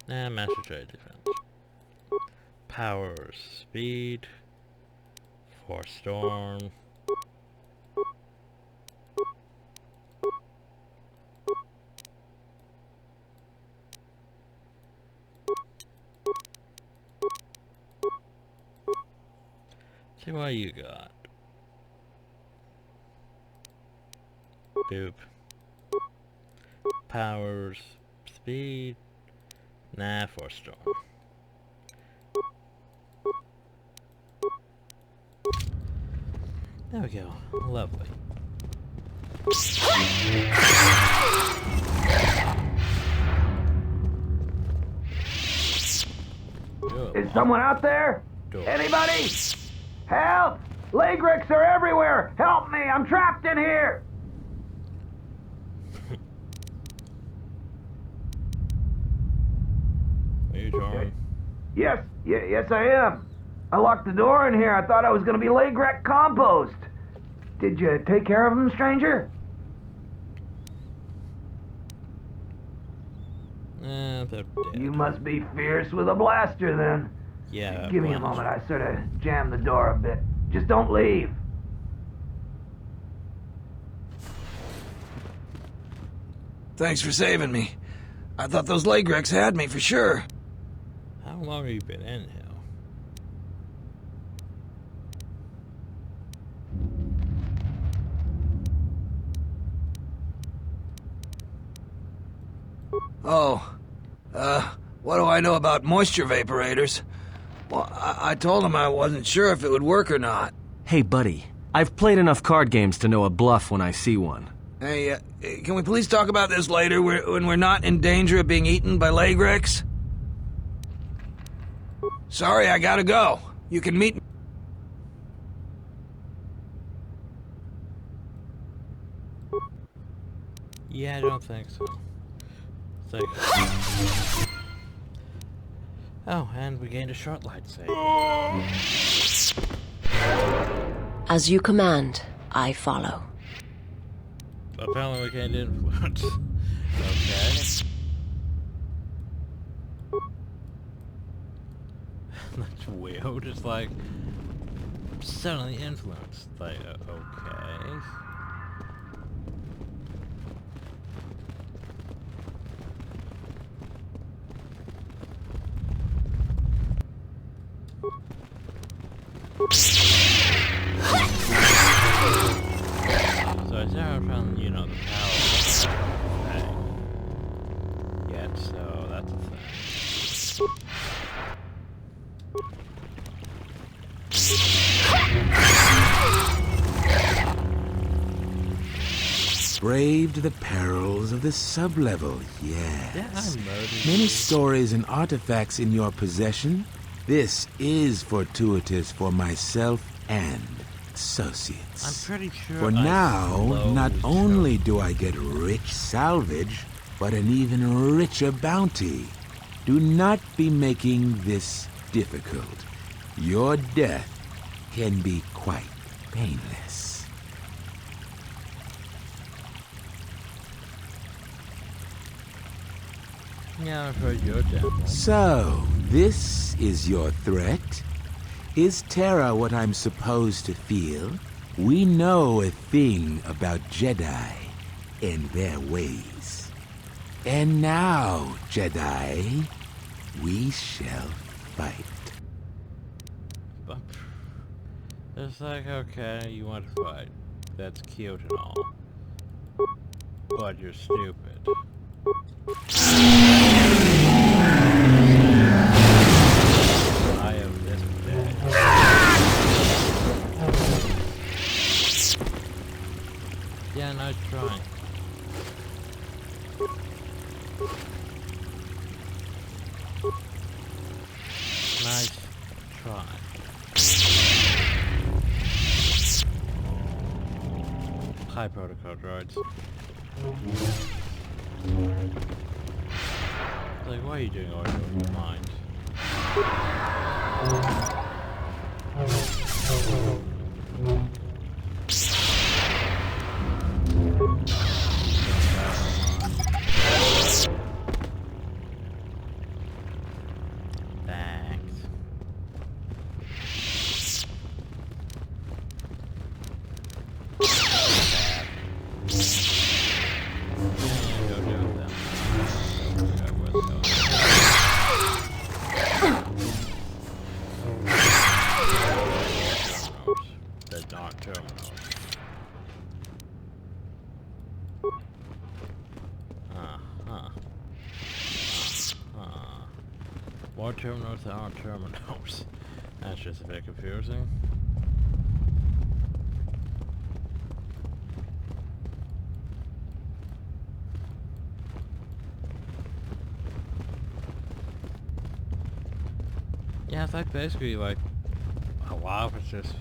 Nah, master trade defense. Powers, speed. Force storm. See what you got. Boop. Powers, speed. Nah, force storm. There we go. Lovely. Is someone out there? Anybody? Help! Lagrix are everywhere! Help me! I'm trapped in here! Are you drawing? Yes I am. I locked the door in here. I thought I was gonna be Lagrec compost. Did you take care of him, stranger? They're dead. You must be fierce with a blaster then. Yeah. Give me a moment. I sort of jammed the door a bit. Just don't leave. Thanks for saving me. I thought those Lagrecs had me for sure. How long have you been in here? What do I know about moisture vaporators? Well, I told him I wasn't sure if it would work or not. Hey, buddy. I've played enough card games to know a bluff when I see one. Hey, can we please talk about this later when we're not in danger of being eaten by Lagrecs? Sorry, I gotta go. You can meet me. Yeah, I don't think so. It's like... Oh, and we gained a short lightsaber. As you command, I follow. Apparently we gained influence. Okay. That's weird. It's like suddenly influenced. Like, okay. So I now found, you know, the power thing. Yet. that's a thing. Braved the perils of the sublevel, yes. Many stories and artifacts in your possession. This is fortuitous for myself and associates. I'm pretty sure For now, not only do I get rich salvage, but an even richer bounty. Do not be making this difficult. Your death can be quite painless. Yeah, I've heard your demo. So, this is your threat? Is terror what I'm supposed to feel? We know a thing about Jedi and their ways. And now, Jedi, we shall fight. It's like, okay, you want to fight. That's cute and all. But you're stupid. I am this day. Yeah, nice try. Nice try. High protocol droids. Like, what are you doing over in your mind? Thanks. More terminals than our terminals. That's just a bit confusing. Yeah, it's like basically like a lot of it's just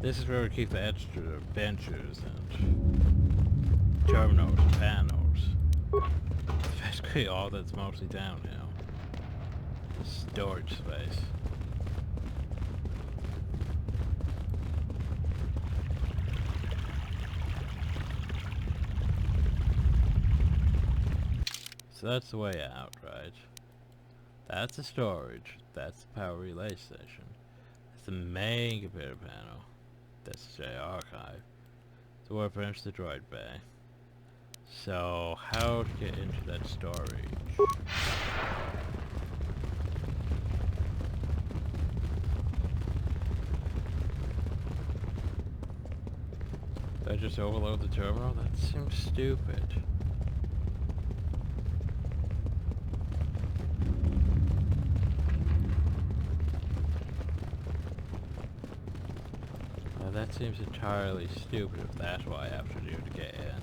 this is where we keep the extra benches and terminals and panels. It's basically all that's mostly down now. Storage space. So that's the way out, right? That's the storage. That's the power relay station. That's the main computer panel. That's the J archive. So we're finished the droid bay. So how to get into that storage? Did I just overload the terminal? That seems stupid. That seems entirely stupid if that's what I have to do to get in.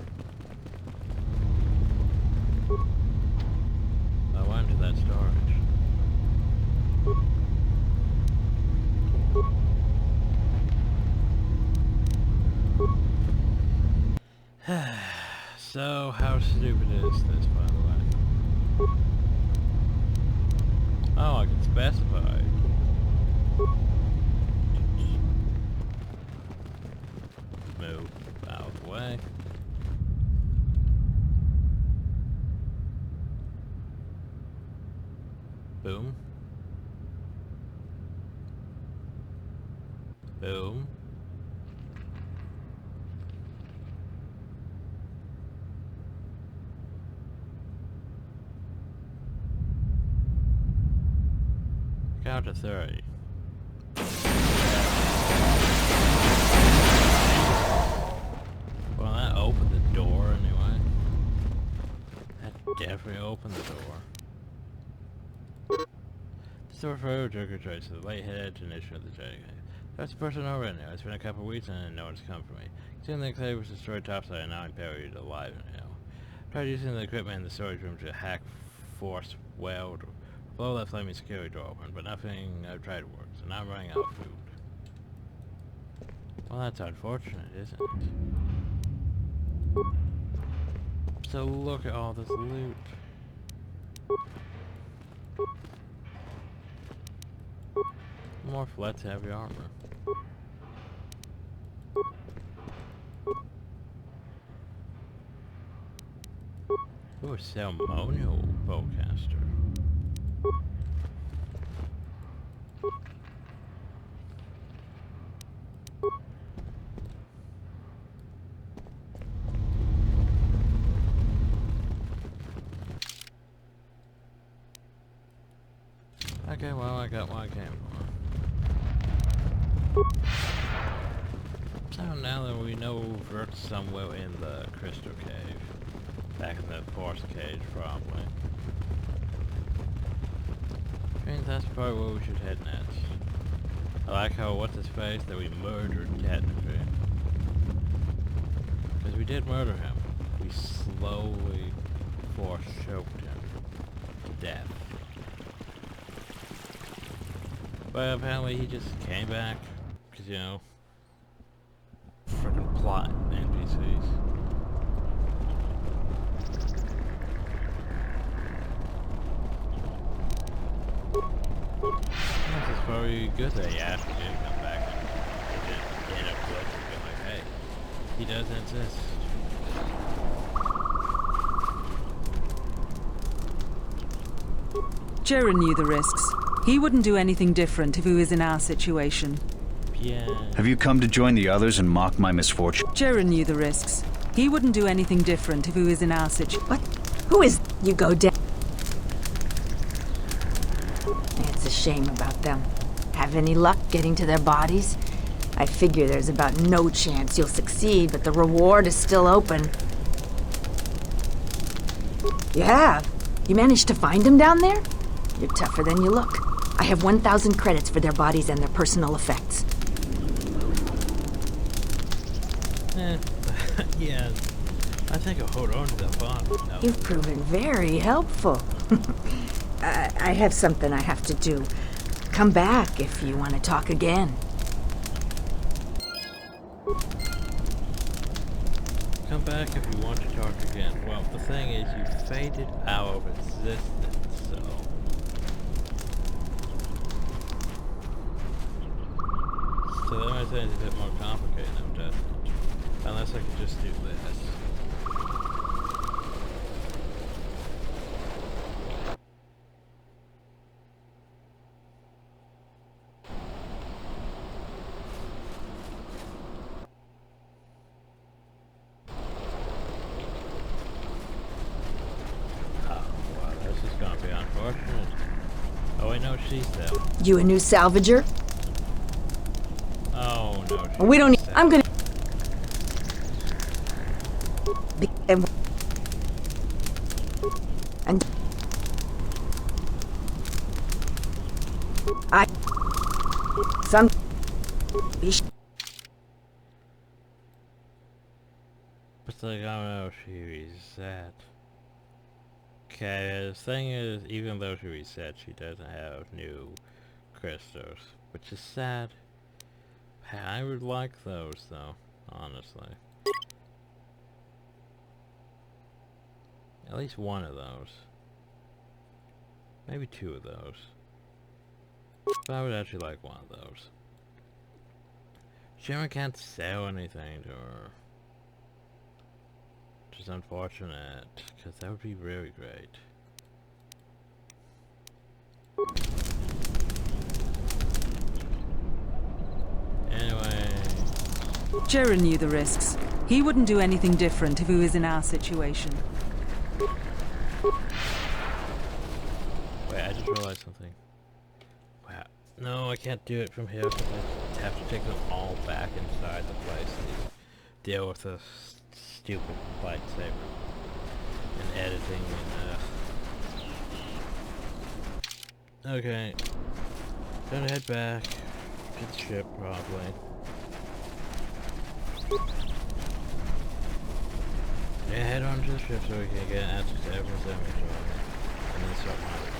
I went to that storage. So, how stupid is this, by the way? Oh, I can specify. Move out of the way. Boom. Boom. Count to 30. Well, that opened the door anyway. That definitely opened the door. So for Joker choice, the light-headed tradition of the Jedi. That's the person already now. It's been a couple of weeks and no one's come for me. Soon the Enclave was destroyed topside and now I'm buried alive now. Tried using the equipment in the storage room to hack, force, weld, blow that flaming security door open, but nothing I've tried works, and I'm running out of food. Well, that's unfortunate, isn't it? So look at all this loot. More flat heavy armor. Ooh, a ceremonial bowcaster. Okay, well, I got what I came for. So now that we know we're somewhere in the crystal cave, back in the force cage, probably. I think that's probably where we should head next. I like how, what's his face, that we murdered technically. Because we did murder him. We slowly force choked him to death. But apparently he just came back, because, you know, freaking plot NPCs. This is probably good that he asked me to come back and didn't end up glitching, but like, hey, he does insist. Jaren knew the risks. He wouldn't do anything different if he was in our situation. Yeah. Have you come to join the others and mock my misfortune? Jaren knew the risks. He wouldn't do anything different if he was in our situation. What? Who is... You go down. It's a shame about them. Have any luck getting to their bodies? I figure there's about no chance you'll succeed, but the reward is still open. You have? You managed to find them down there? You're tougher than you look. I have 1,000 credits for their bodies and their personal effects. Yeah, I think I'll hold on to the bomb. No. You've proven very helpful. I have something I have to do. Come back if you want to talk again. Come back if you want to talk again. Well, the thing is, you faded out of existence, so... So that might say it's a bit more complicated, I'm doesn't it? Unless I could just do this. Oh, I know she's there. You a new salvager? Oh, no. We don't need... I'm gonna... And... Some... But like, I don't know if she reset. Okay, the thing is, even though she reset, she doesn't have new crystals, which is sad. I would like those, though, honestly. At least one of those. Maybe two of those. But I would actually like one of those. Shimmer can't sell anything to her. Which is unfortunate, because that would be really great. Anyway... Jaren knew the risks. He wouldn't do anything different if he was in our situation. Wait, I just realized something. Wow. No, I can't do it from here, because I have to take them all back inside the place and deal with this stupid lightsaber. And editing and, Okay. Gonna head back to the ship, probably. Yeah, head on to the ship so we can get access to everyone's inventory. And then start modifying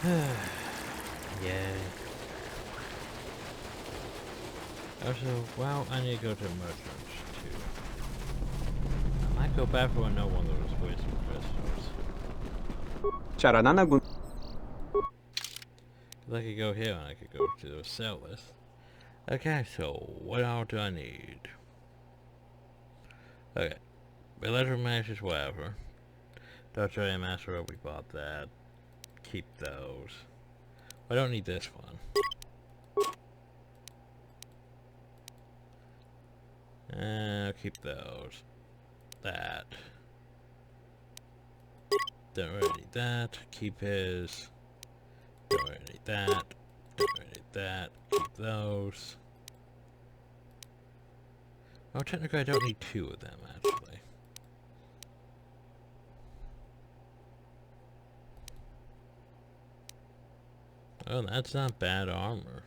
things. Yay. Also, well, I need to go to merchants too. I might go back for another one of those wisdom crystals. 자라나나군. I could go here and I could go to the sellers. Okay, so what all do I need? Okay. Electric matches, whatever. Dutch Ray Master, we bought that. Keep those. I don't need this one. I'll keep those. That. Don't really need that. Keep his. Don't really need that. Don't really need that. Keep those. Oh, technically I don't need two of them, actually. Oh, that's not bad armor.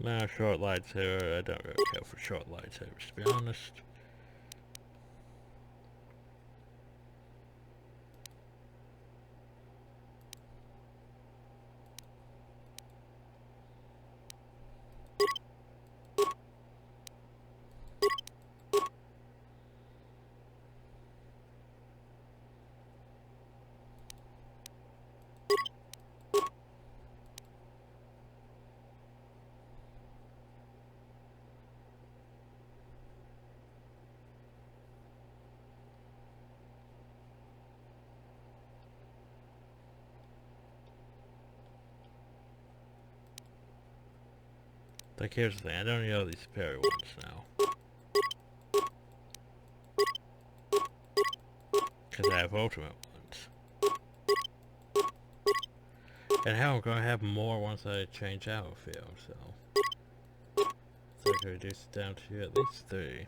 Nah, short lightsaber. I don't really care for short lightsabers, to be honest. Like, here's the thing, I don't need all these superior ones now. Because I have ultimate ones. And hell, I'm gonna have more once I change outfield, so. So I can reduce it down to at least 3.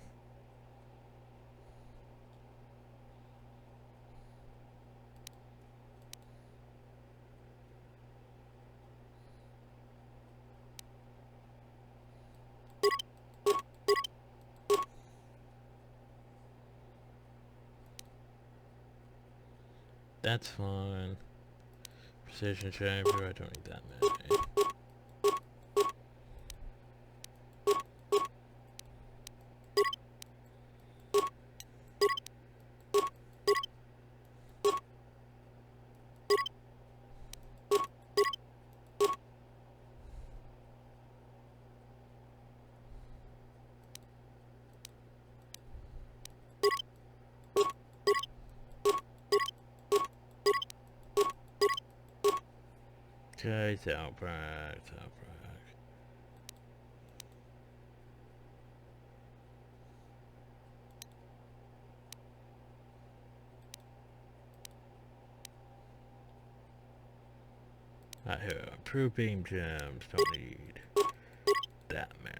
That's fine. Precision chamber, I don't need that many. Okay, Outback. Right here, improved beam gems, don't need that many.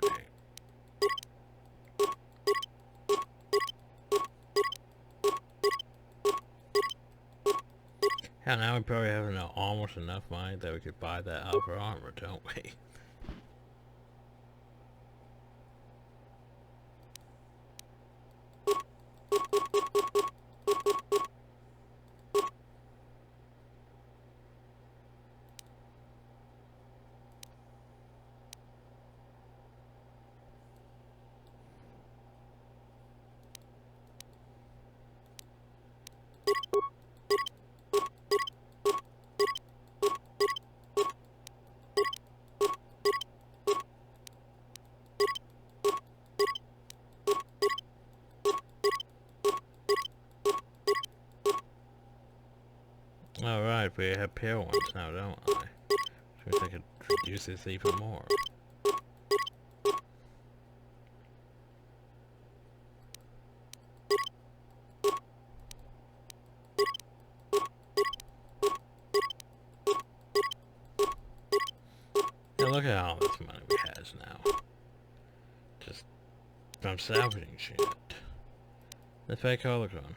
Hell, now we probably have almost enough money that we could buy that upper armor, don't we? Alright, we have pale ones now, don't I? Which means I could reduce this even more. Now look at all this money we has now. Just from salvaging shit. Let's play Holocron.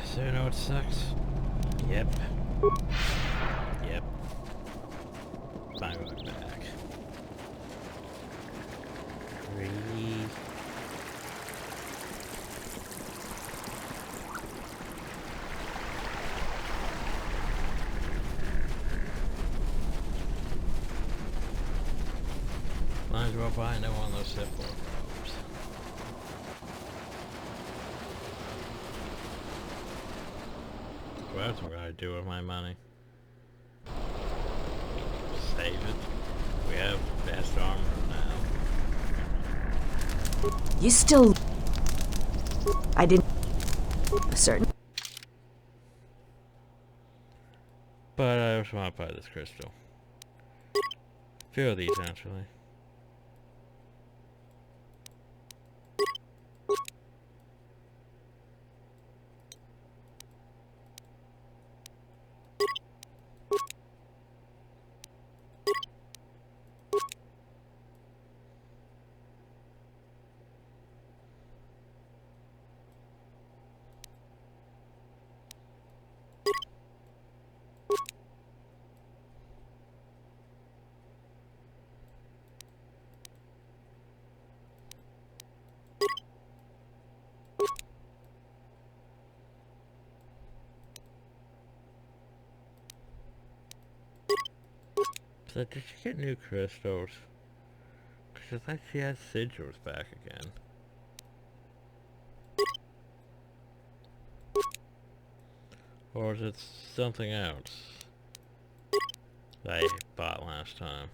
So you know what sucks? Yep. Yep. I'm going back. Breathe. Might as well buy another one of those Sith Lords. What else would I do with my money? Save it. We have fast armor now. You still... I didn't... certain... But I also want to buy this crystal. Few of these, actually. So did she get new crystals? Cause it's like she has sigils back again. Or is it something else that I bought last time?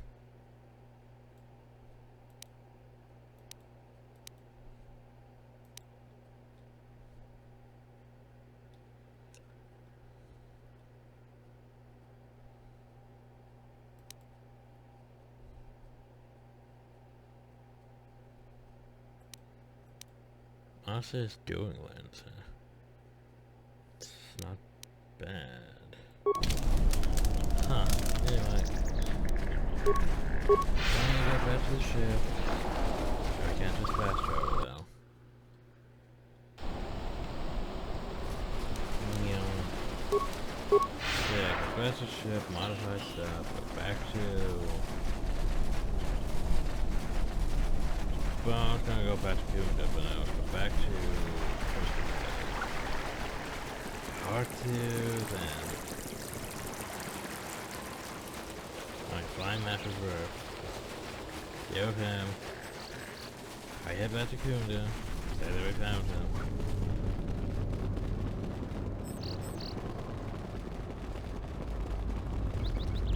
Honestly, it's doing lens. It's not bad. Huh. Anyway. I'm gonna go back to the ship. I can't just fast travel though. Yeah, go back to the ship, modify stuff, go back to... Well, I was gonna go back to Cuba, but I was go back to Arctooth and like Flying Master's Roof. Yo him. I head back to Kunda. Say that we found him.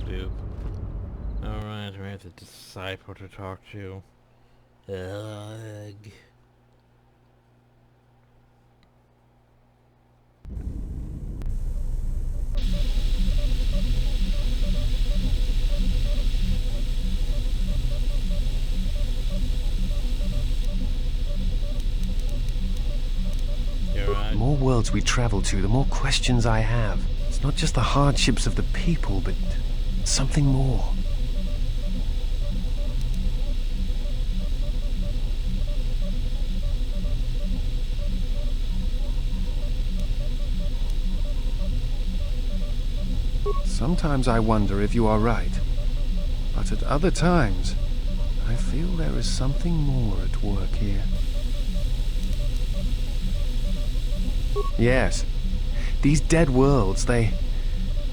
Boop. Alright, we have the disciple to talk to. Ugh. You're right. The more worlds we travel to, the more questions I have. It's not just the hardships of the people, but something more. Sometimes I wonder if you are right. But at other times, I feel there is something more at work here. Yes, these dead worlds, they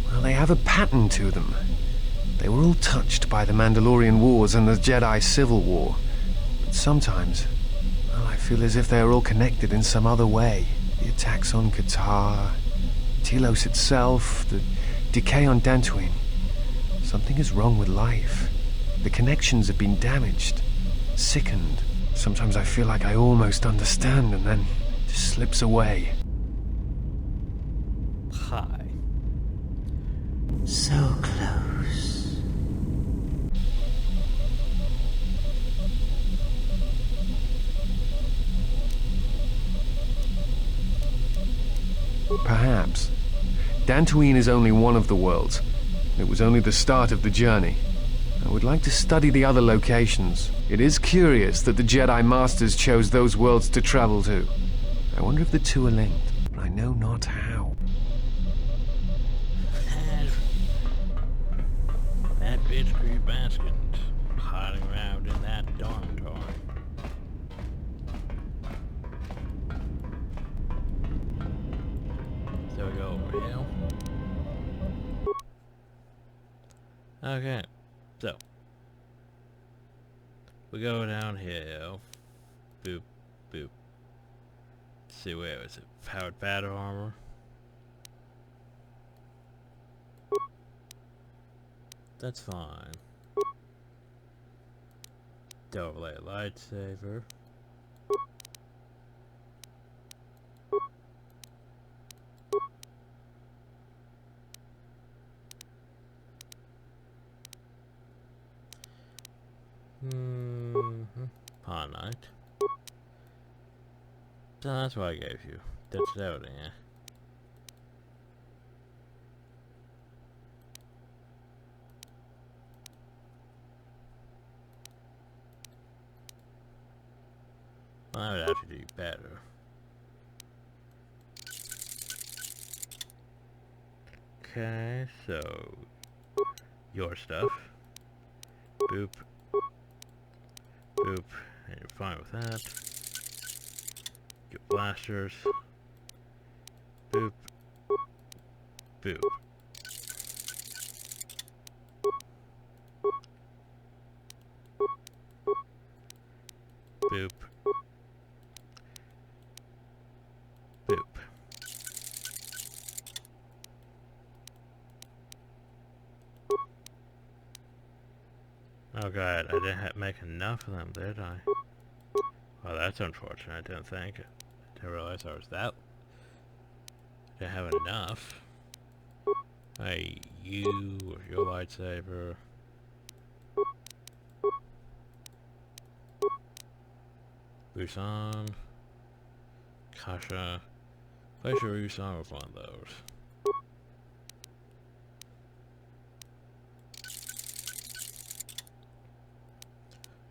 have a pattern to them. They were all touched by the Mandalorian Wars and the Jedi Civil War. But sometimes, well, I feel as if they are all connected in some other way. The attacks on KOTOR, Telos itself, the decay on Dantooine. Something is wrong with life. The connections have been damaged, sickened. Sometimes I feel like I almost understand and then it just slips away. Hi. So close. Perhaps. Dantooine is only one of the worlds. It was only the start of the journey. I would like to study the other locations. It is curious that the Jedi Masters chose those worlds to travel to. I wonder if the two are linked, but I know not how. That bitch creep Baskins hiding around in that dormitory. So we go over here. Okay, so we go down here. Boop, boop. Let's see, where is it? Powered battle armor. That's fine. Double A lightsaber. Pawn Knight. So that's what I gave you. Dexterity, yeah. Well, that would actually be better. Okay, so your stuff. Boop. Boop. And you're fine with that. Your blasters. Boop. Boop. Boop. Boop. Oh god, I didn't make enough of them, did I? Well, that's unfortunate. I didn't think. I didn't realize I was that. I didn't have enough. Hey, you with your lightsaber. Busan. Kasha. Place your Busan with one of those.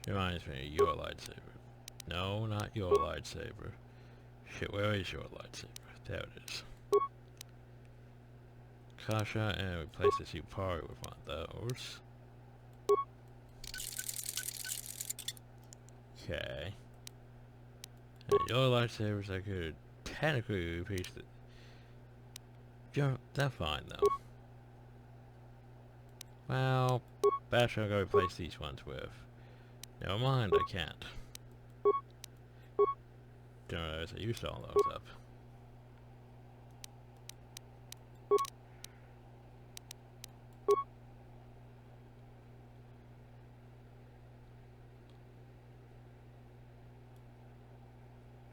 Reminds me of your lightsaber. No, not your lightsaber. Shit, where is your lightsaber? There it is. Kasha, and we place this Upari with one of those. Okay. And your lightsabers, I could technically replace it. That's fine though. Well, better I'm gonna replace these ones with. Never mind, I can't. Didn't realize I used all those up.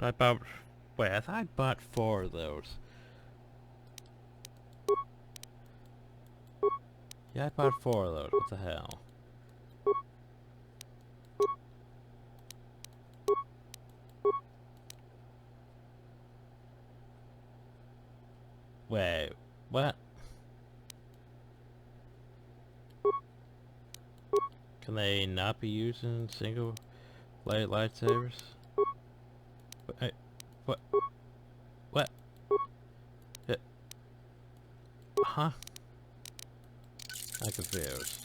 I thought I bought 4 of those. Yeah, I bought 4 of those. What the hell? Wait, what? Can they not be used in single blade lightsabers? Wait, what? What? Huh? confused.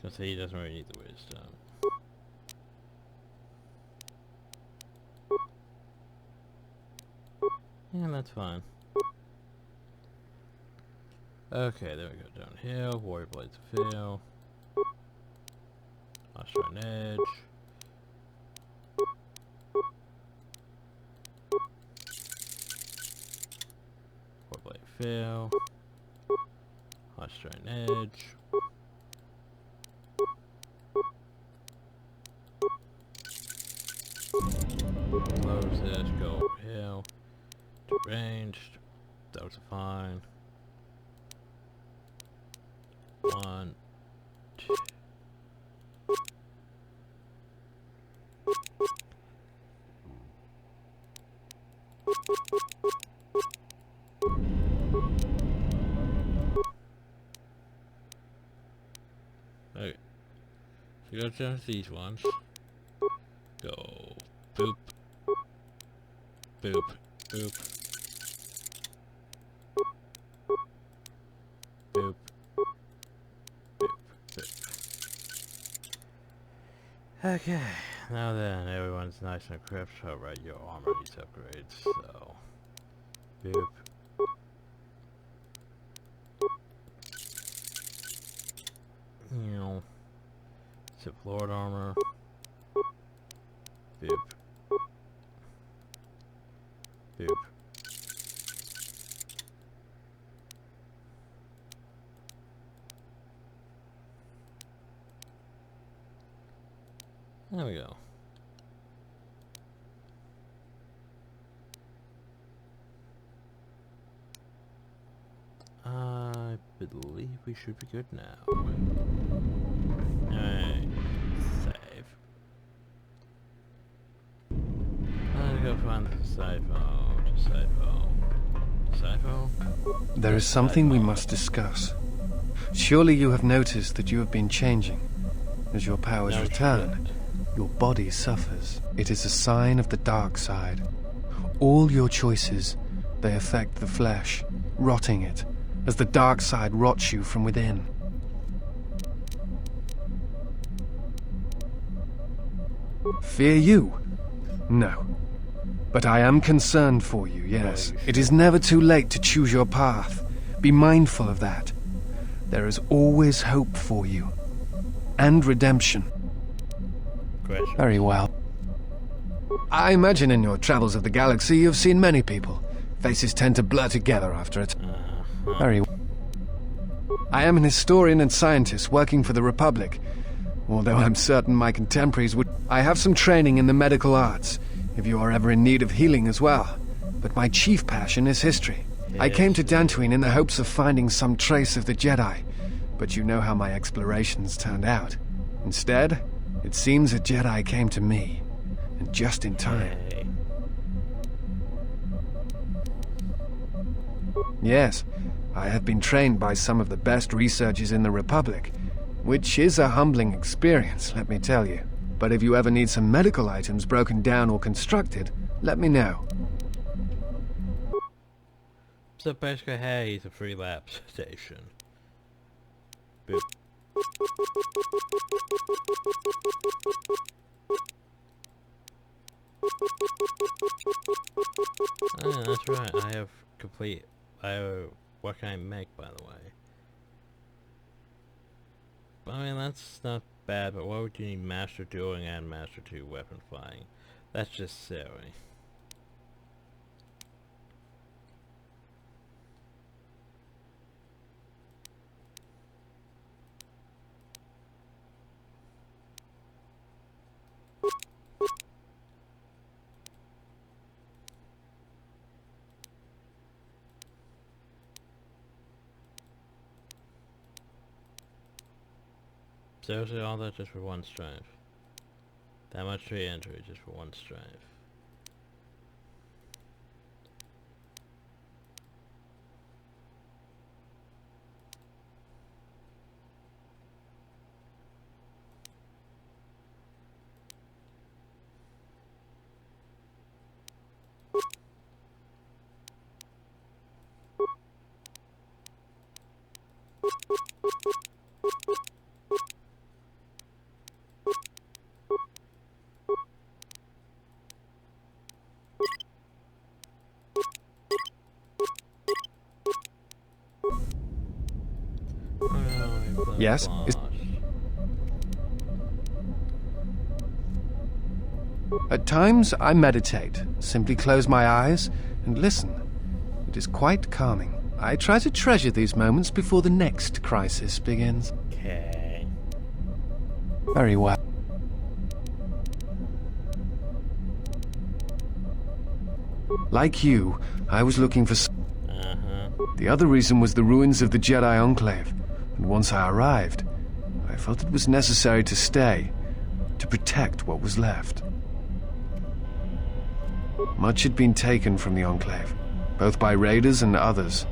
Because he doesn't really need the wisdom. Yeah, that's fine. Okay, there we go. Downhill, warrior blades fail. Austrian edge. Warrior blade fail. Austrian edge. Close this, go over hill. Deranged. Those are fine. 1, 2. Okay. So go down to these ones. Go boop. Boop. Boop. Boop. Okay, now then, everyone's nice and equipped. Alright, your armor needs upgrades, so... Boop. You know... Sith Lord armor. Boop. Boop. There we go. I believe we should be good now. Alright. Save. Let's go find the Sipho. There is something we must discuss. Surely you have noticed that you have been changing. As your powers return, your body suffers. It is a sign of the dark side. All your choices, they affect the flesh, rotting it, as the dark side rots you from within. Fear you? No. But I am concerned for you, yes. It is never too late to choose your path. Be mindful of that. There is always hope for you. And redemption. Very well. I imagine in your travels of the galaxy you've seen many people. Faces tend to blur together after it. Very well. I am an historian and scientist working for the Republic. Although I'm certain my contemporaries would... I have some training in the medical arts, if you are ever in need of healing as well. But my chief passion is history. I came to Dantooine in the hopes of finding some trace of the Jedi. But you know how my explorations turned out. Instead, it seems a Jedi came to me. And just in time. Yes, I have been trained by some of the best researchers in the Republic. Which is a humbling experience, let me tell you. But if you ever need some medical items broken down or constructed, let me know. So basically, hey, it's a free lab station. Boop. Oh, that's right, I have complete... what can I make, by the way? I mean, that's not bad, but why would you need Master Dueling and Master 2 weapon flying? That's just silly. Seriously, all that just for one strength. That much re-entry just for one strength. Yes? At times, I meditate, simply close my eyes and listen. It is quite calming. I try to treasure these moments before the next crisis begins. Okay. Very well. Like you, I was looking for... The other reason was the ruins of the Jedi Enclave, and once I arrived, I felt it was necessary to stay, to protect what was left. Much had been taken from the Enclave, both by raiders and others.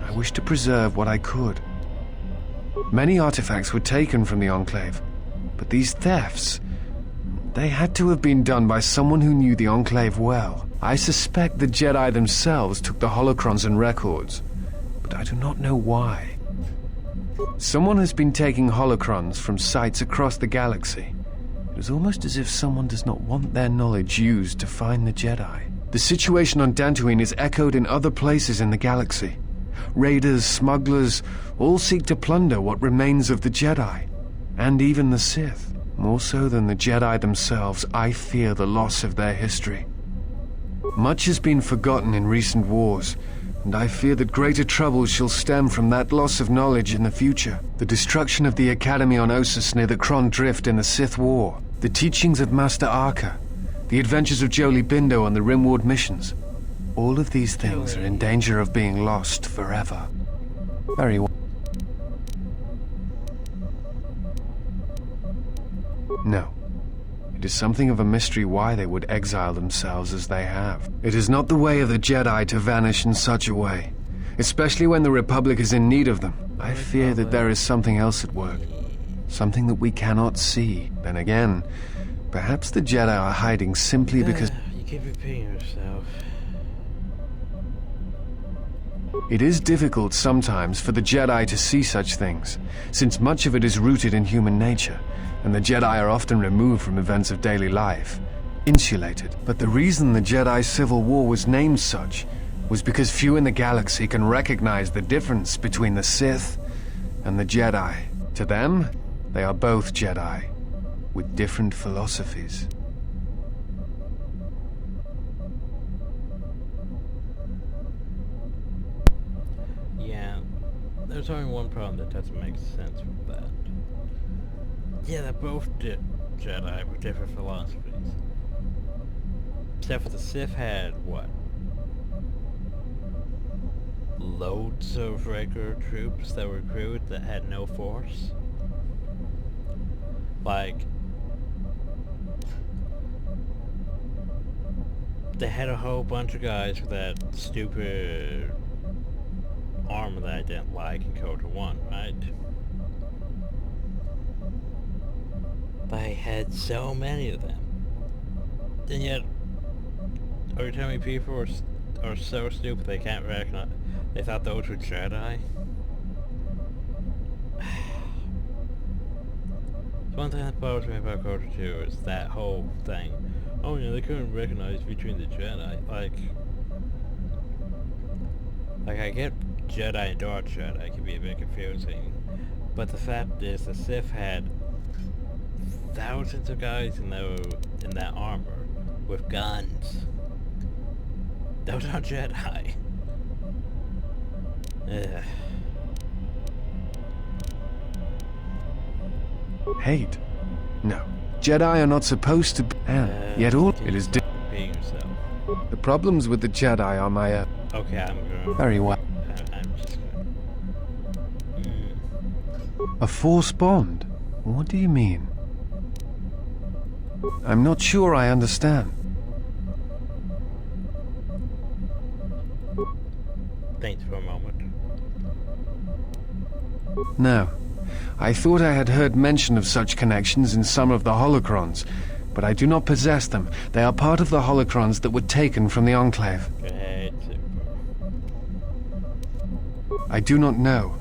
I wished to preserve what I could. Many artifacts were taken from the Enclave, but these thefts, they had to have been done by someone who knew the Enclave well. I suspect the Jedi themselves took the holocrons and records, but I do not know why. Someone has been taking holocrons from sites across the galaxy. It is almost as if someone does not want their knowledge used to find the Jedi. The situation on Dantooine is echoed in other places in the galaxy. Raiders, smugglers, all seek to plunder what remains of the Jedi, and even the Sith. More so than the Jedi themselves, I fear the loss of their history. Much has been forgotten in recent wars, and I fear that greater troubles shall stem from that loss of knowledge in the future. The destruction of the Academy on Ossus near the Kron Drift in the Sith War, the teachings of Master Arca, the adventures of Jolie Bindo on the Rimward missions. All of these things are in danger of being lost forever. Very well. No. It is something of a mystery why they would exile themselves as they have. It is not the way of the Jedi to vanish in such a way, especially when the Republic is in need of them. I fear that there is something else at work, something that we cannot see. Then again, perhaps the Jedi are hiding simply because... You keep repeating yourself. It is difficult sometimes for the Jedi to see such things, since much of it is rooted in human nature, and the Jedi are often removed from events of daily life, insulated. But the reason the Jedi Civil War was named such was because few in the galaxy can recognize the difference between the Sith and the Jedi. To them, they are both Jedi, with different philosophies. Yeah, there's only one problem that doesn't make sense with that. Yeah, they're both Jedi with different philosophies. Except for the Sith had, what? Loads of regular troops that were recruited that had no force? Like... they had a whole bunch of guys with that stupid armor that I didn't like in KOTOR 1, right? They had so many of them. And yet, are you telling me people are so stupid they can't recognize? They thought those were Jedi? One thing that bothers me about KOTOR 2 is that whole thing. Oh yeah, they couldn't recognize between the Jedi. Like I get Jedi and Dark Jedi can be a bit confusing, but the fact is the Sith had thousands of guys in that armor with guns. Those aren't Jedi. Ugh. Hate? No. Jedi are not supposed to be, and yet all it is yourself. The problems with the Jedi are my okay, I'm going. Very well. I'm just going. A force bond? What do you mean? I'm not sure I understand. Thanks for a moment. No. I thought I had heard mention of such connections in some of the holocrons, but I do not possess them. They are part of the holocrons that were taken from the Enclave. Great. I do not know.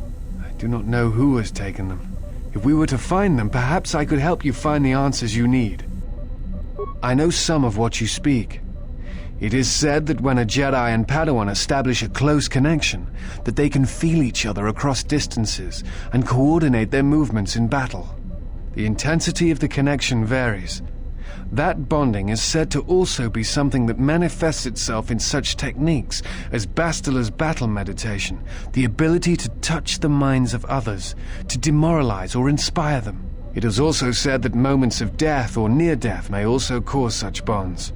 I do not know who has taken them. If we were to find them, perhaps I could help you find the answers you need. I know some of what you speak. It is said that when a Jedi and Padawan establish a close connection, that they can feel each other across distances and coordinate their movements in battle. The intensity of the connection varies. That bonding is said to also be something that manifests itself in such techniques as Bastila's battle meditation, the ability to touch the minds of others, to demoralize or inspire them. It is also said that moments of death or near death may also cause such bonds.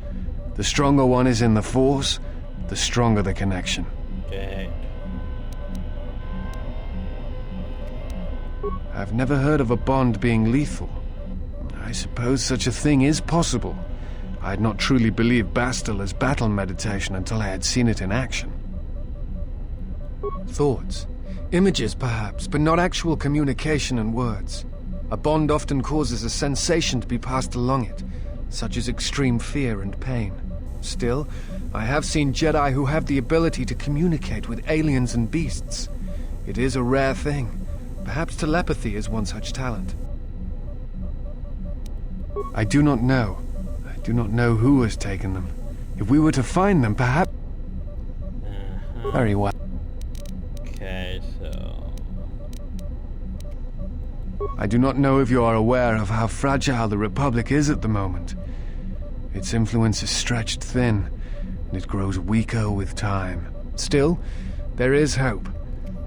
The stronger one is in the Force, the stronger the connection. Okay. I've never heard of a bond being lethal. I suppose such a thing is possible. I had not truly believed Bastila's battle meditation until I had seen it in action. Thoughts. Images, perhaps, but not actual communication and words. A bond often causes a sensation to be passed along it, such as extreme fear and pain. Still, I have seen Jedi who have the ability to communicate with aliens and beasts. It is a rare thing. Perhaps telepathy is one such talent. I do not know. I do not know who has taken them. If we were to find them, perhaps... Very well. Okay, so... I do not know if you are aware of how fragile the Republic is at the moment. Its influence is stretched thin, and it grows weaker with time. Still, there is hope,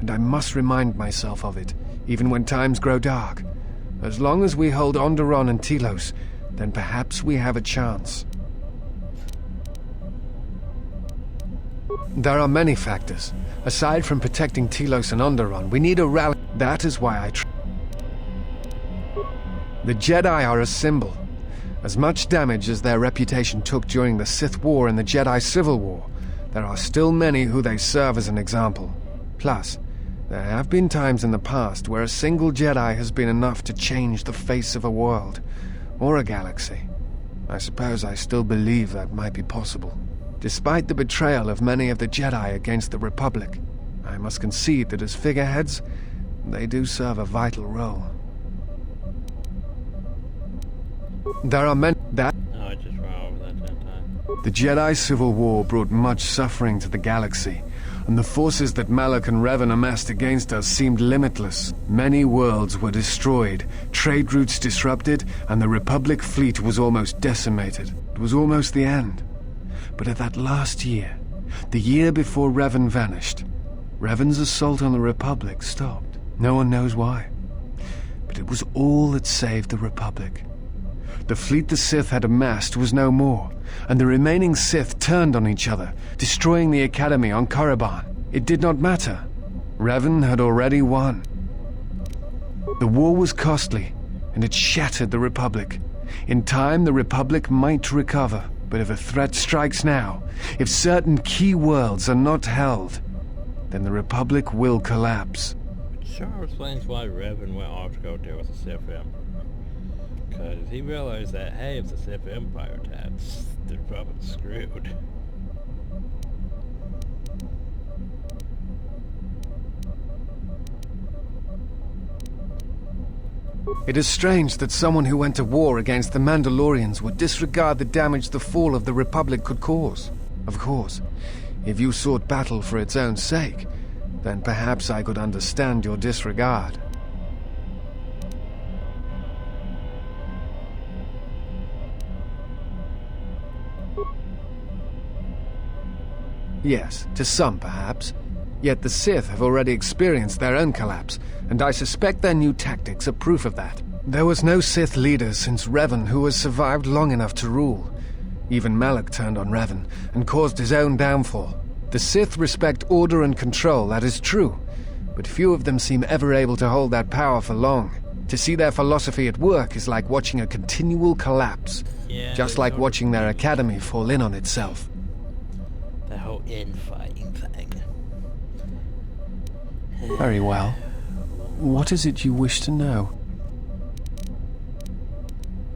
and I must remind myself of it, even when times grow dark. As long as we hold Onderon and Telos, then perhaps we have a chance. There are many factors. Aside from protecting Telos and Onderon, we need a rally. That is why The Jedi are a symbol. As much damage as their reputation took during the Sith War and the Jedi Civil War, there are still many who they serve as an example. Plus, there have been times in the past where a single Jedi has been enough to change the face of a world, or a galaxy. I suppose I still believe that might be possible. Despite the betrayal of many of the Jedi against the Republic, I must concede that as figureheads, they do serve a vital role. There are many that... No, I just ran over that 10 times. The Jedi Civil War brought much suffering to the galaxy, and the forces that Malak and Revan amassed against us seemed limitless. Many worlds were destroyed, trade routes disrupted, and the Republic fleet was almost decimated. It was almost the end. But at that last year, the year before Revan vanished, Revan's assault on the Republic stopped. No one knows why. But it was all that saved the Republic. The fleet the Sith had amassed was no more, and the remaining Sith turned on each other, destroying the Academy on Korriban. It did not matter. Revan had already won. The war was costly, and it shattered the Republic. In time, the Republic might recover, but if a threat strikes now, if certain key worlds are not held, then the Republic will collapse. It sure explains why Revan went off to go deal with the Sith Emperor. Because he realized that, hey, if the Sith Empire attacks, the Republic's screwed. It is strange that someone who went to war against the Mandalorians would disregard the damage the fall of the Republic could cause. Of course, if you sought battle for its own sake, then perhaps I could understand your disregard. Yes, to some perhaps. Yet the Sith have already experienced their own collapse, and I suspect their new tactics are proof of that. There was no Sith leader since Revan who has survived long enough to rule. Even Malak turned on Revan and caused his own downfall. The Sith respect order and control, that is true, but few of them seem ever able to hold that power for long. To see their philosophy at work is like watching a continual collapse, just like watching their academy fall in on itself. The whole infighting thing. Very well. What is it you wish to know?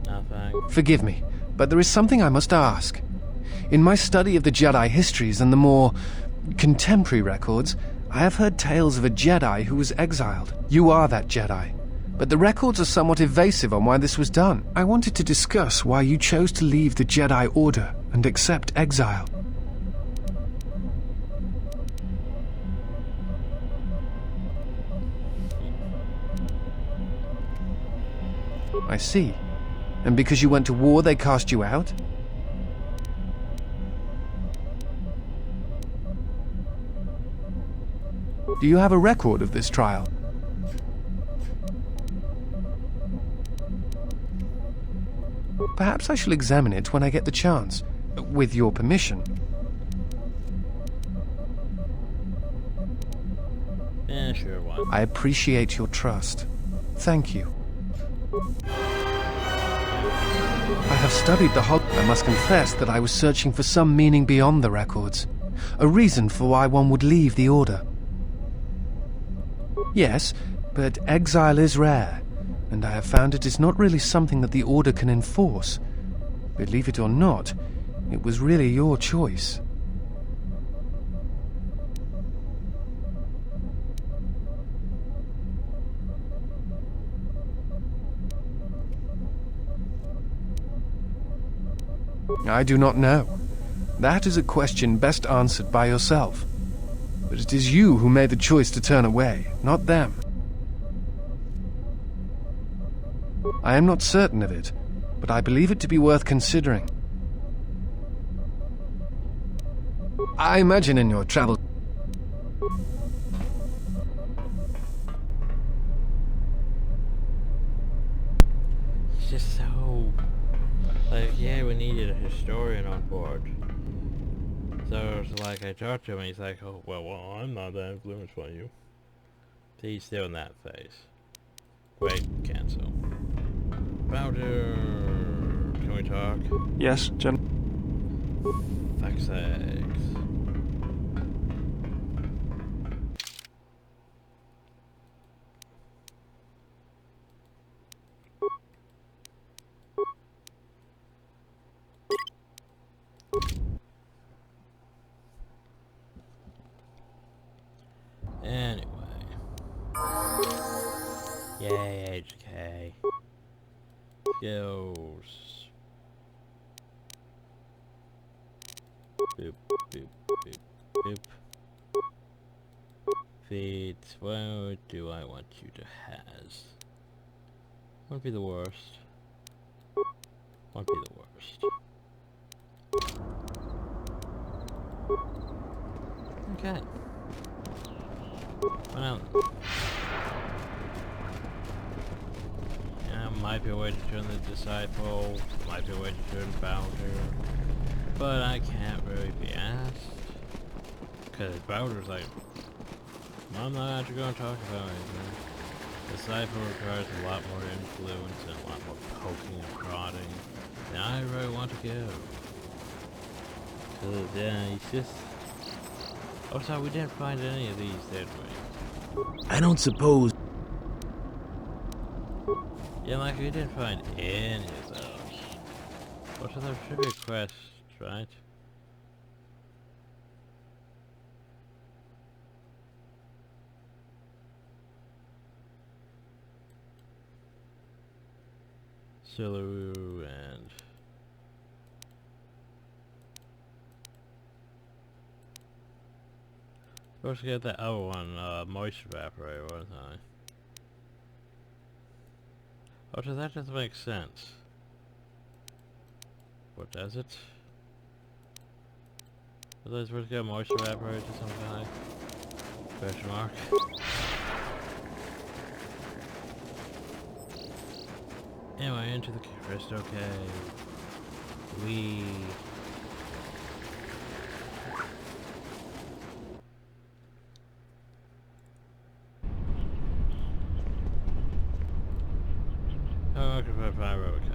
Nothing. Forgive me, but there is something I must ask. In my study of the Jedi histories and the more contemporary records, I have heard tales of a Jedi who was exiled. You are that Jedi. But the records are somewhat evasive on why this was done. I wanted to discuss why you chose to leave the Jedi Order and accept exile. I see. And because you went to war, they cast you out? Do you have a record of this trial? Perhaps I shall examine it when I get the chance, with your permission. Yeah, sure, why? I appreciate your trust. Thank you. I have studied the I must confess that I was searching for some meaning beyond the records. A reason for why one would leave the Order. Yes, but exile is rare, and I have found it is not really something that the Order can enforce. Believe it or not, it was really your choice. I do not know. That is a question best answered by yourself. But it is you who made the choice to turn away, not them. I am not certain of it, but I believe it to be worth considering. I imagine in your travels... It's just so... Like, yeah, we needed a historian on board. So it's like, I talked to him and he's like, oh, well, I'm not that influenced by you. So he's still in that phase. Wait, cancel. Bowder, can we talk? Yes, Gen. Fuck's sakes. Anyway. Yay, HK. Skills. Boop, boop, boop, boop. Feet. What do I want you to has? Won't be the worst. Won't be the worst. Okay. Well, yeah, might be a way to turn the Disciple, might be a way to turn Bowder, but I can't really be asked, because Bowder's like, I'm not actually going to talk about anything. Disciple requires a lot more influence and a lot more poking and prodding than I really want to give. Cause yeah, he's just... Oh, sorry, we didn't find any of these, did we? I don't suppose... Yeah, like, we didn't find any of those. Oh, so there should be quests, right? Silu and... Supposed to get that other one, moisture evaporator, wasn't I? Oh, so that doesn't make sense. What does it? Was I supposed to get a moisture evaporator to some guy? Question mark. Anyway, into the crystal cave. We... Oh, okay,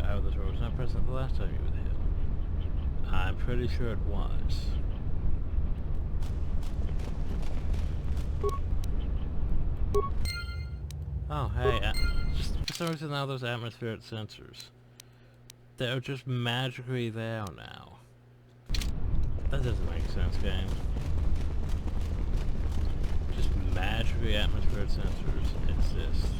how this road was not present the last time you were here. I'm pretty sure it was. Oh, hey, just for some reason now those atmospheric sensors. They're just magically there now. That doesn't make sense, game. Just magically atmospheric sensors exist.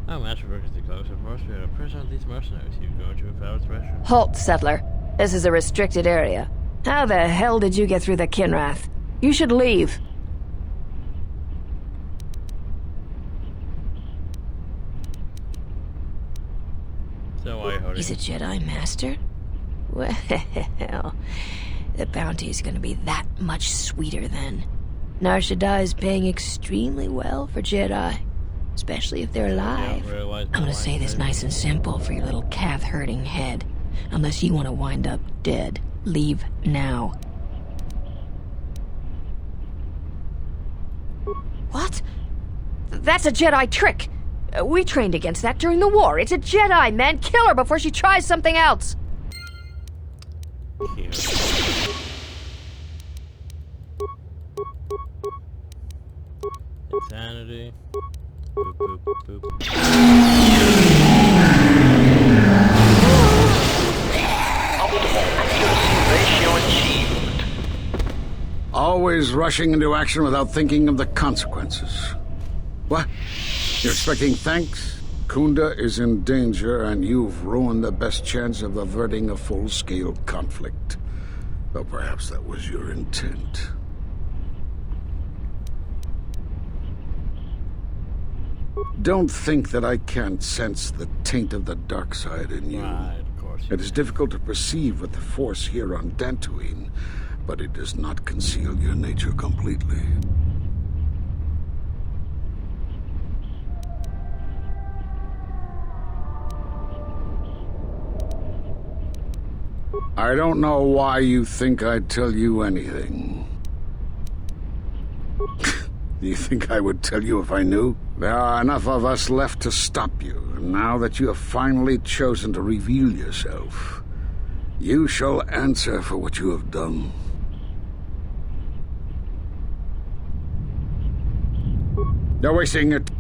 Oh, match workers too close. Of course, we are a prison of these mercenaries. You go to a foul threshold. Halt, settler. This is a restricted area. How the hell did you get through the Kinrath? You should leave. So I heard He's a Jedi Master? Well, the bounty's gonna be that much sweeter then. Nar Shaddaa is paying extremely well for Jedi, especially if they're alive. I'm gonna say this nice and simple for your little calf-hurting head. Unless you want to wind up dead, leave now. What? That's a Jedi trick! We trained against that during the war. It's a Jedi, man! Kill her before she tries something else! Insanity. Boop, boop, boop. Ratio achieved. Always rushing into action without thinking of the consequences. What? You're expecting thanks? Kunda is in danger, and you've ruined the best chance of averting a full-scale conflict. Though perhaps that was your intent. Don't think that I can't sense the taint of the dark side in you. Right, of course. It is difficult to perceive with the Force here on Dantooine, but it does not conceal your nature completely. I don't know why you think I'd tell you anything. Do you think I would tell you if I knew? There are enough of us left to stop you, and now that you have finally chosen to reveal yourself, you shall answer for what you have done. You're wasting it.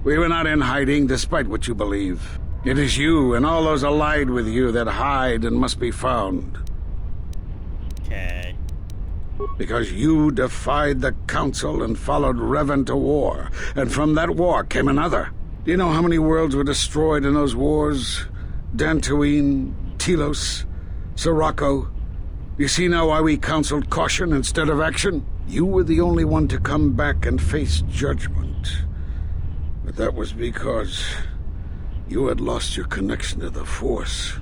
We were not in hiding, despite what you believe. It is you and all those allied with you that hide and must be found. Okay. Because you defied the Council and followed Revan to war, and from that war came another. Do you know how many worlds were destroyed in those wars? Dantooine, Telos, Sirocco. You see now why we counseled caution instead of action? You were the only one to come back and face judgment. But that was because you had lost your connection to the Force.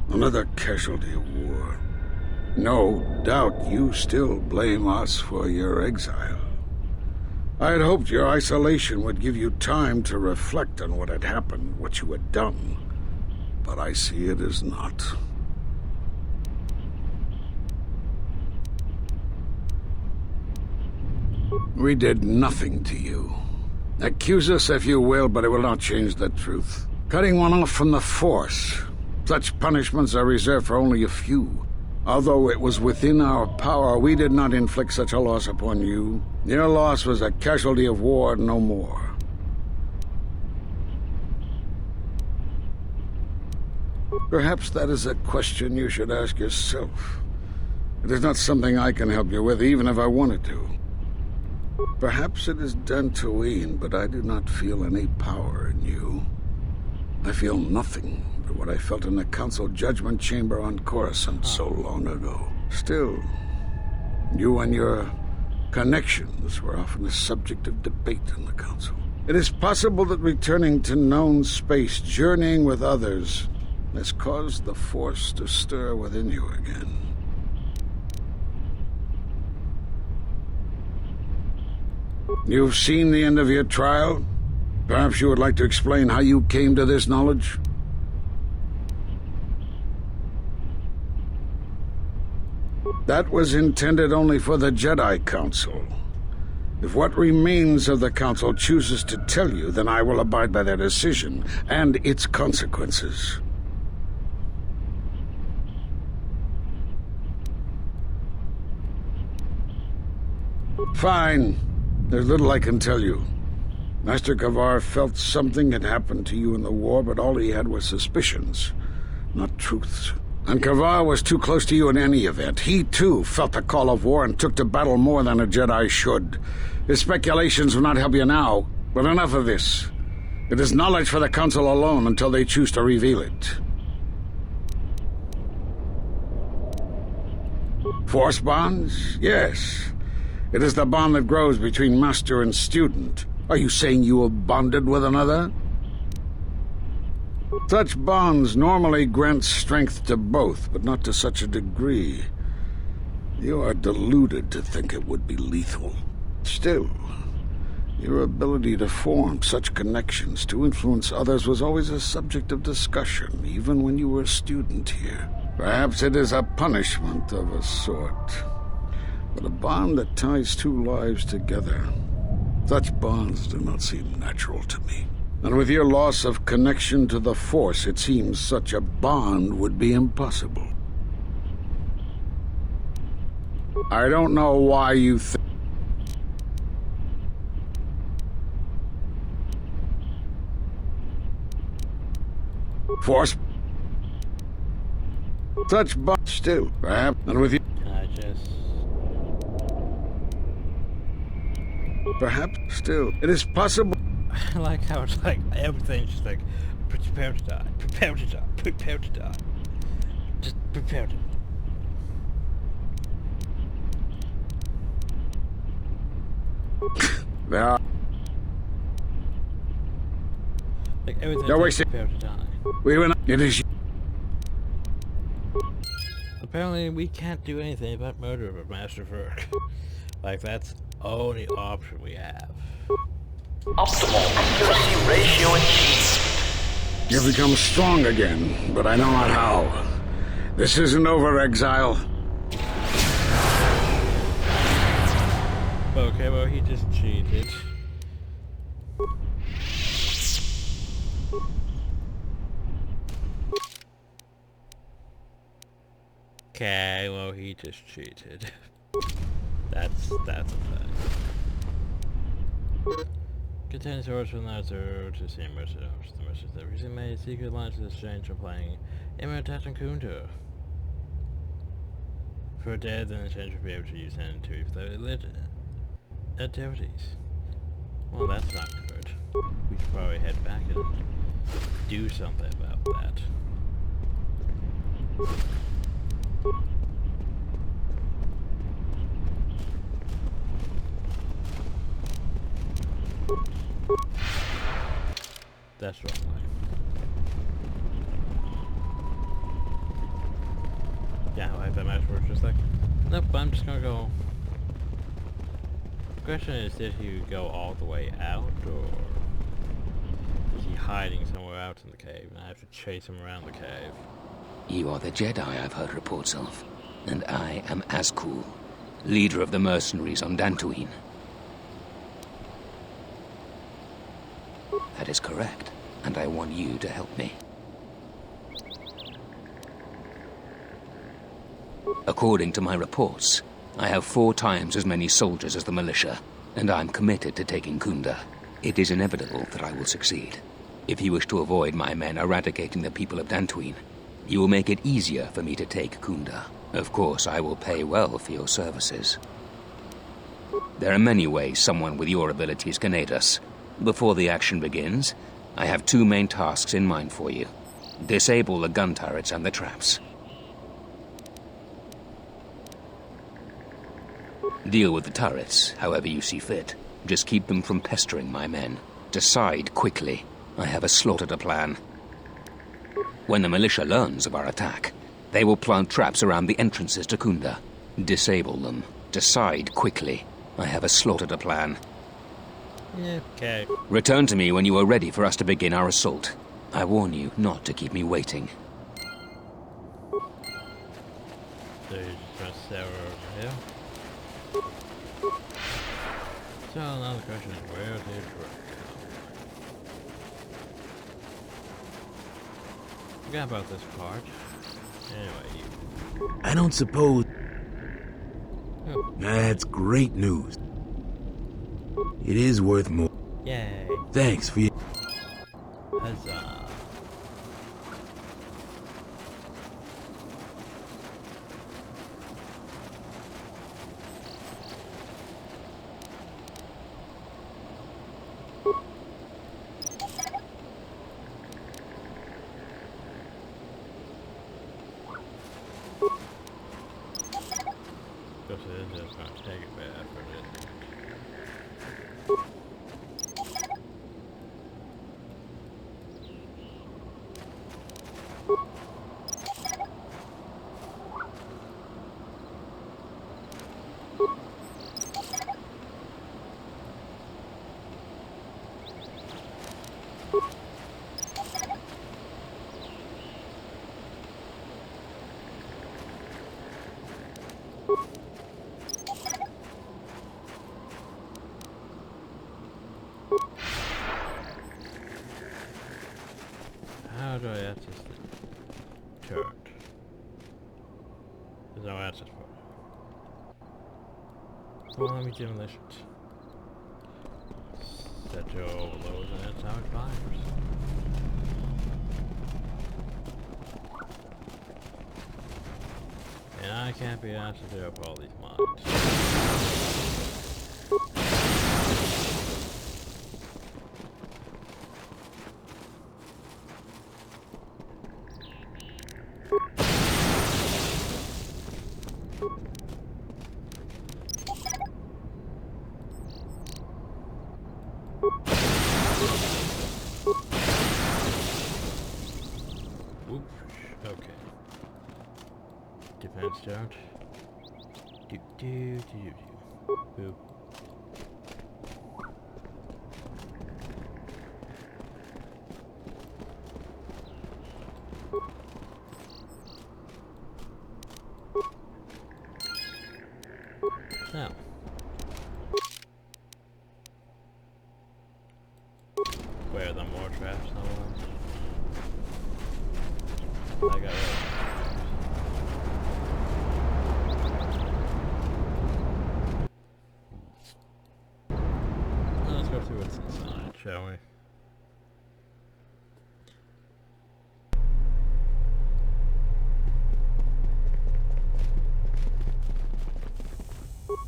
Another casualty of war. No doubt you still blame us for your exile. I had hoped your isolation would give you time to reflect on what had happened, what you had done. But I see it as not. We did nothing to you. Accuse us if you will, but it will not change the truth. Cutting one off from the Force. Such punishments are reserved for only a few. Although it was within our power, we did not inflict such a loss upon you. Your loss was a casualty of war, no more. Perhaps that is a question you should ask yourself. It is not something I can help you with, even if I wanted to. Perhaps it is Dantooine, but I do not feel any power in you. I feel nothing but what I felt in the Council Judgment Chamber on Coruscant so long ago. Still, you and your connections were often a subject of debate in the Council. It is possible that returning to known space, journeying with others, has caused the Force to stir within you again. You've seen the end of your trial? Perhaps you would like to explain how you came to this knowledge? That was intended only for the Jedi Council. If what remains of the Council chooses to tell you, then I will abide by their decision and its consequences. Fine. There's little I can tell you. Master Kavar felt something had happened to you in the war, but all he had was suspicions, not truths. And Kavar was too close to you in any event. He, too, felt the call of war and took to battle more than a Jedi should. His speculations will not help you now, but enough of this. It is knowledge for the Council alone until they choose to reveal it. Force bonds? Yes. It is the bond that grows between master and student. Are you saying you have bonded with another? Such bonds normally grant strength to both, but not to such a degree. You are deluded to think it would be lethal. Still, your ability to form such connections to influence others was always a subject of discussion, even when you were a student here. Perhaps it is a punishment of a sort, but a bond that ties two lives together. Such bonds do not seem natural to me. And with your loss of connection to the Force, it seems such a bond would be impossible. I don't know why you think... Force... Such bonds still, perhaps, and with you... I just... Perhaps still, it is possible... I like how it's like, everything's just like, prepare to die, prepare to die, prepare to die. Just prepare to... There are... Like, everything's No, like, wait, prepare to die. we were not... It is... Apparently, we can't do anything about murder of a Master Verk. Like, that's only option we have. Optimal accuracy ratio achieved. You've become strong again, but I know not how. This isn't over, Exile. Okay, well, he just cheated. Okay, well, he just cheated. That's a fact. Contains orders from Lazar to see mercenaries. The mercenaries that recently made secret alliances exchange for playing Imitat and Kunta. For dead, then the exchange will be able to use N2 for their lit activities. Well, that's not good. We should probably head back and do something about that. That's wrong way. Yeah, I have that match works just like... Nope, I'm just gonna go... The question is, did he go all the way out, or... is he hiding somewhere out in the cave, and I have to chase him around the cave? You are the Jedi I've heard reports of, and I am Azkul, leader of the mercenaries on Dantooine. That is correct, and I want you to help me. According to my reports, I have 4 times as many soldiers as the militia, and I'm committed to taking Kunda. It is inevitable that I will succeed. If you wish to avoid my men eradicating the people of Dantooine, you will make it easier for me to take Kunda. Of course, I will pay well for your services. There are many ways someone with your abilities can aid us. Before the action begins, I have 2 main tasks in mind for you. Disable the gun turrets and the traps. Deal with the turrets, however you see fit. Just keep them from pestering my men. Decide quickly. I have a slaughter to plan. When the militia learns of our attack, they will plant traps around the entrances to Kunda. Disable them. Decide quickly. I have a slaughter to plan. Yeah, okay. Return to me when you are ready for us to begin our assault. I warn you not to keep me waiting. So you just press Sarah over here. So now the question is, where did Rick come? Forgot about this part. Anyway, you... I don't suppose... That's great news. It is worth more. Yay. Thanks for your... Huzzah. Because it is just going to take a bit of effort, isn't it? do I access the turret? There's no access for it. Well, let me demolitions. Set your overloads and that's how it fires. And I can't be asked to do up all these mods. Okay. Defense charge. Boop. Now. Where are the more traps now? I got it. Let's go through what's inside, shall we?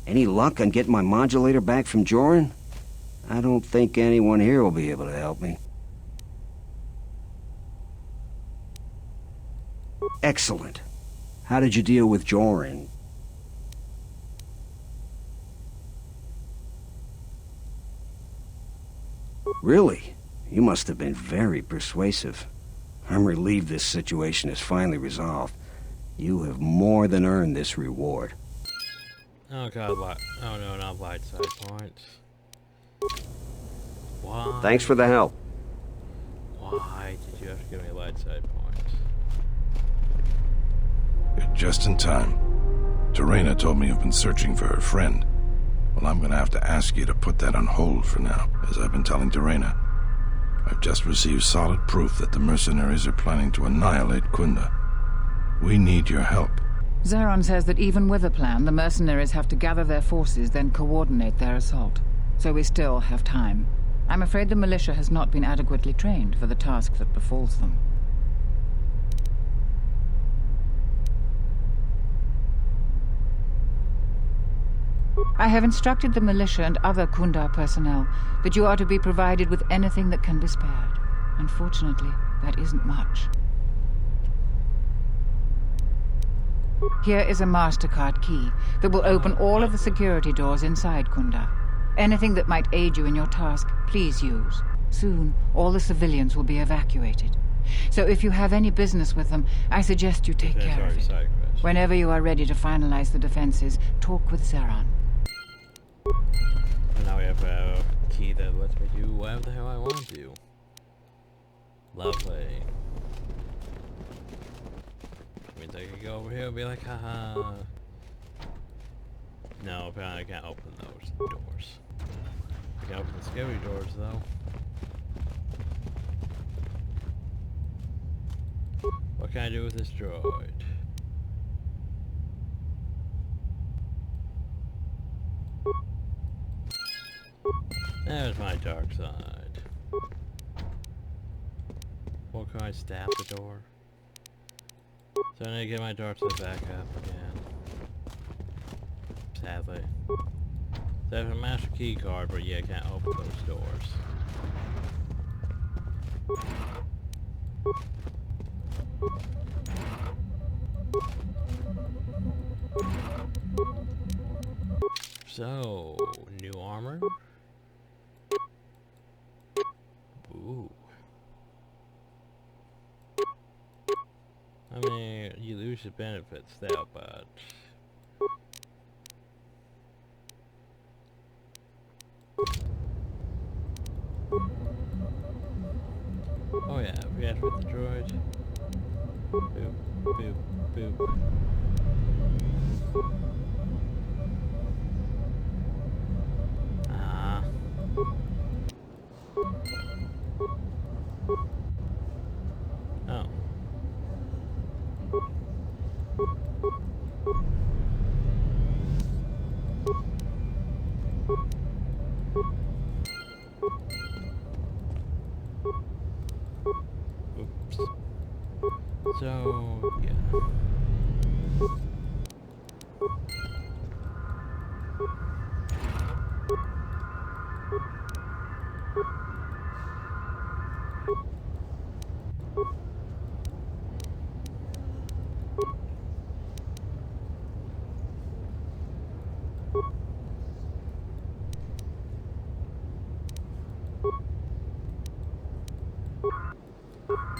Any luck on getting my modulator back from Joran? I don't think anyone here will be able to help me. Excellent. How did you deal with Joran? Really? You must have been very persuasive. I'm relieved this situation is finally resolved. You have more than earned this reward. Oh god, oh no, not light side points. Why? Thanks for the help. Why did you have to give me light side points? You're just in time. Terena told me you've been searching for her friend. Well, I'm gonna have to ask you to put that on hold for now, as I've been telling Terena. I've just received solid proof that the mercenaries are planning to annihilate Kunda. We need your help. Zeron says that even with a plan, the mercenaries have to gather their forces, then coordinate their assault. So we still have time. I'm afraid the militia has not been adequately trained for the task that befalls them. I have instructed the militia and other Kunda personnel that you are to be provided with anything that can be spared. Unfortunately, that isn't much. Here is a MasterCard key that will open all of the security doors inside Kunda. Anything that might aid you in your task, please use. Soon, all the civilians will be evacuated. So if you have any business with them, I suggest you take care of it. Whenever you are ready to finalize the defenses, talk with Zeron. And now we have a key that lets me do whatever the hell I want to do. Lovely. Means I can go over here and be like, haha. No, apparently I can't open those doors. I can open the scary doors though. What can I do with this droid? There's my dark side. Or can I stab the door? So I need to get my dark side back up again. Sadly. So I have a master key card, but yeah, I can't open those doors. So, new armor? Ooh. I mean, you lose the benefits there, but... Oh yeah, we have with the droid. Boop, boop, boop. So, yeah.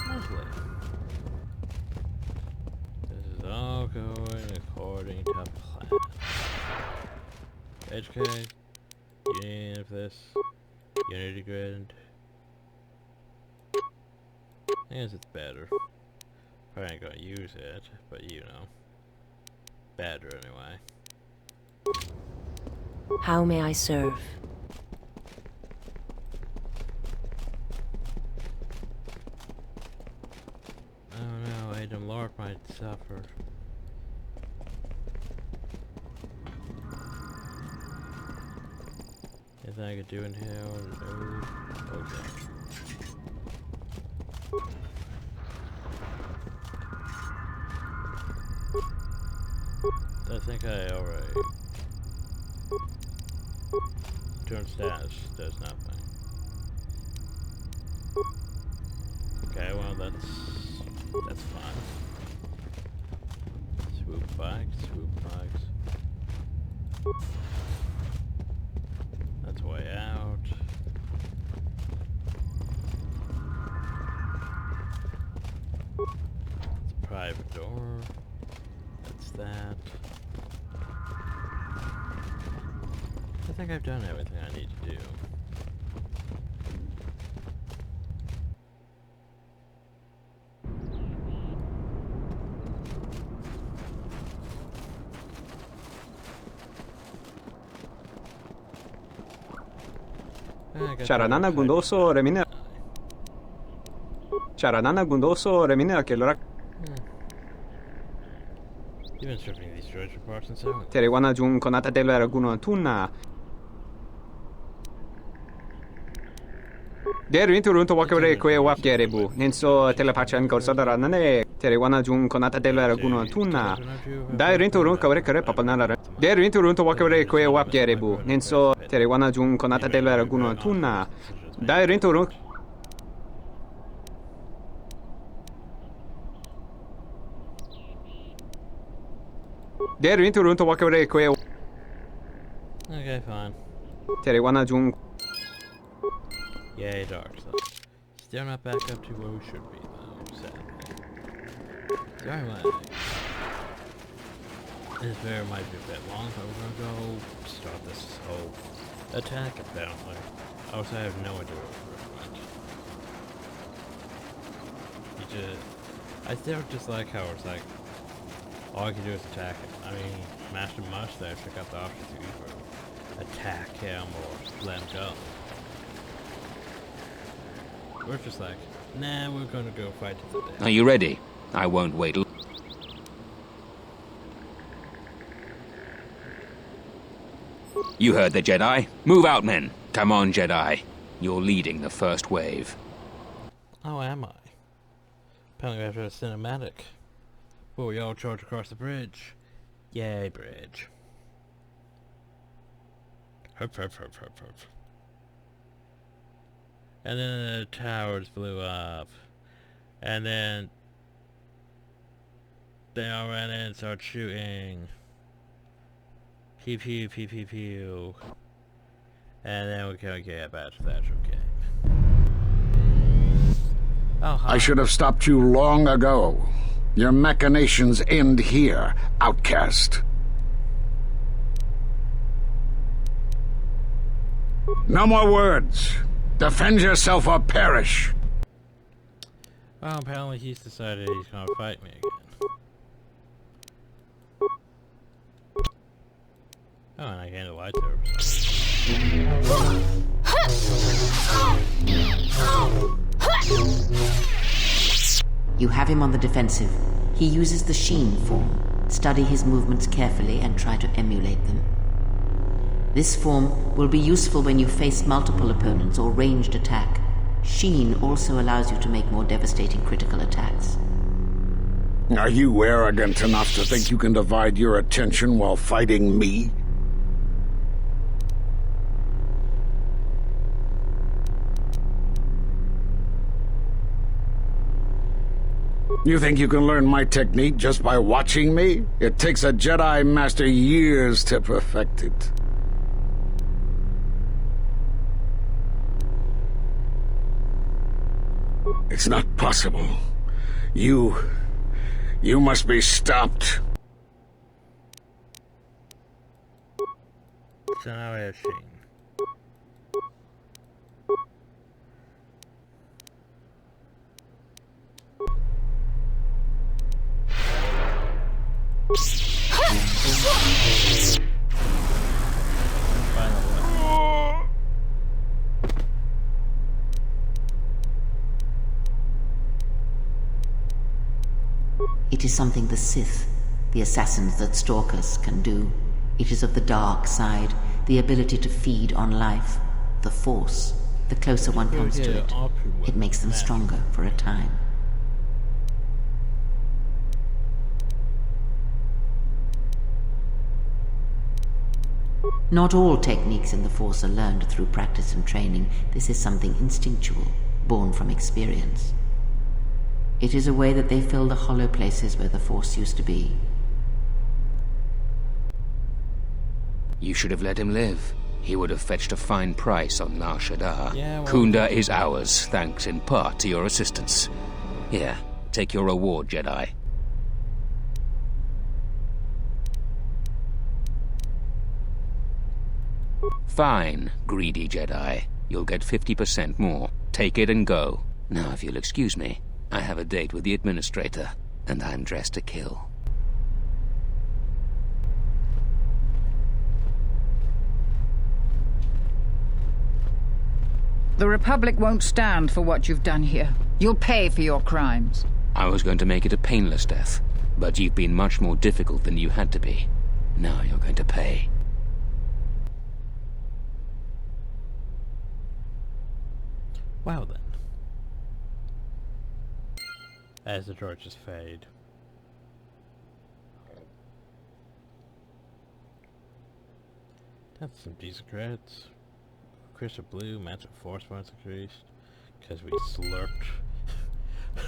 Lovely. This is all going according to plan. HK, you need any of this? Unity grid. I guess it's better. Probably ain't gonna use it, but you know. Better anyway. How may I serve? Oh no, Adam Lord might suffer. Anything I could do in here? No. Okay. I think I already... Turn status does nothing. Okay, well that's fine. Swoop bikes, swoop bikes. That's way out. It's a private door. That's that. I think I've done everything I need to do. Charanana Gundoso Remina. Charanana Gundoso Remina che lo You've been stripping these storage reports and so. Terewana Jun Konata del Raguno Tuna. Derin Turunto Wakare Kwe Wap Gerebu. Ninso Telepachan Gorsadara Nane. Terewana Jun Konata del Raguno Tuna. Dairin Turun Kawre Kare Papanara. Derin Turunto Wakare Kwe Wap Gerebu. Ninso Terewana Jun Konata del Raguno Tuna. Dairin Turun. Derin Turunto Wakare Kwe. Okay, fine. Terewana Jun. Yay, dark side. Still not back up to where we should be, though, sadly. So anyway, this video might be a bit long, but we're gonna go start this whole attack, apparently. Also, I have no idea what we're doing. I still just like how it's like, all I can do is attack it. I mean, Master Mustache, I got the option to either attack him or let him go. We're just like, nah, we're gonna go fight to the death. Are you ready? I won't wait. You heard the Jedi. Move out, men. Come on, Jedi. You're leading the first wave. Oh, am I? Apparently after a cinematic. Before we all charge across the bridge. Yay, bridge. Hup, hup, hup, hup, hup. And then the towers blew up. And then they all ran in and started shooting. Pew pew pew pew pew. And then we can get back to that, okay. Oh, hi. I should have stopped you long ago. Your machinations end here, outcast. No more words. Defend yourself or perish. Well, apparently he's decided he's gonna fight me again. Oh, and I gained a lightsaber. You have him on the defensive. He uses the Sheen form. Study his movements carefully and try to emulate them. This form will be useful when you face multiple opponents or ranged attack. Sheen also allows you to make more devastating critical attacks. Are you arrogant enough to think you can divide your attention while fighting me? You think you can learn my technique just by watching me? It takes a Jedi Master years to perfect it. It's not possible. You must be stopped. So now I have Sheen. It is something the Sith, the assassins that stalk us, can do. It is of the dark side, the ability to feed on life, the Force. The closer one comes to it, it makes them stronger for a time. Not all techniques in the Force are learned through practice and training. This is something instinctual, born from experience. It is a way that they fill the hollow places where the Force used to be. You should have let him live. He would have fetched a fine price on Nar Shaddaa. Yeah, well, Kunda is ours, thanks in part to your assistance. Here, take your reward, Jedi. Fine, greedy Jedi. You'll get 50% more. Take it and go. Now, if you'll excuse me, I have a date with the Administrator, and I'm dressed to kill. The Republic won't stand for what you've done here. You'll pay for your crimes. I was going to make it a painless death, but you've been much more difficult than you had to be. Now you're going to pay. Well then. As the torches fade. That's some decent credits. Crystal blue, massive force points increased. Because we slurped.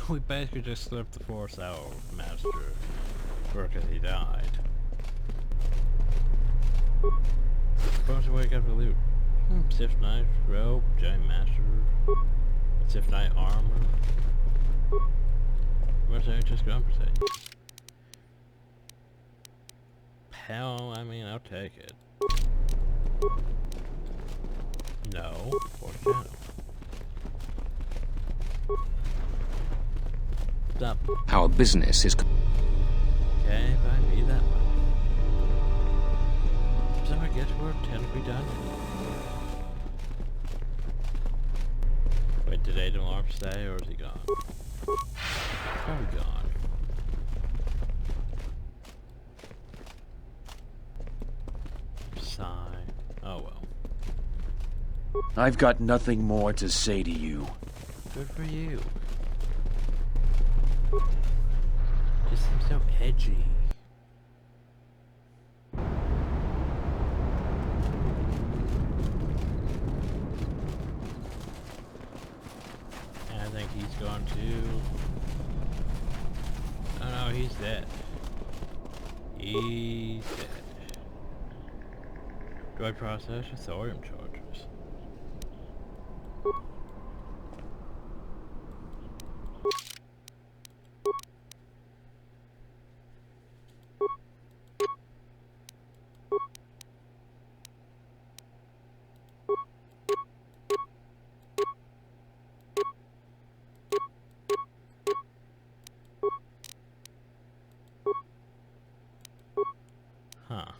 We basically just slurped the force out of Master because he died. Supposed to wake up to loot. Sith knife, robe, giant master, Sith knight armor. Where's I just gonna say? Hell, I mean, I'll take it. No, for channel. Stop. Our business is... Okay, buy me that one. So I guess we're 10 to be done. Wait, did Aiden Larp stay or is he gone? Probably gone. Sigh. Oh well. I've got nothing more to say to you. Good for you. Just seems so edgy. And I think he's gone too. Oh no, he's dead. He's dead. Do I process your thorium charges? Huh.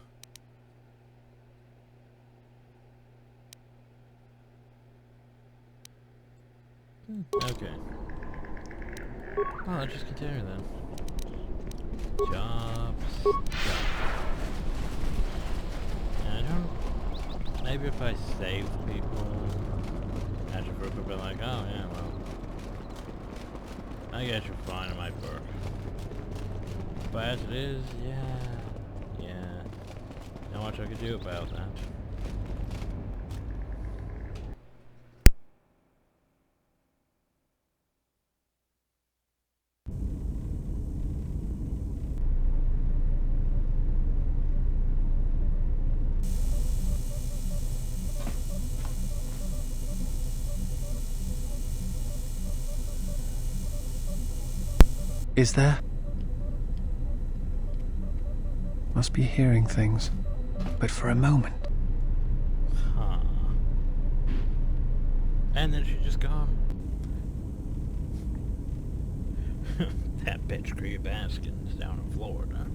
Okay. Well, let's just continue then. Jobs. I don't... Maybe if I save people... After Brooke would be like, oh yeah, well... I guess you're fine in my perk. But as it is, yeah. Not much I could do about that. Is there? Must be hearing things. But for a moment. Huh. And then she's just gone. That bitch Greer Baskin's down in Florida.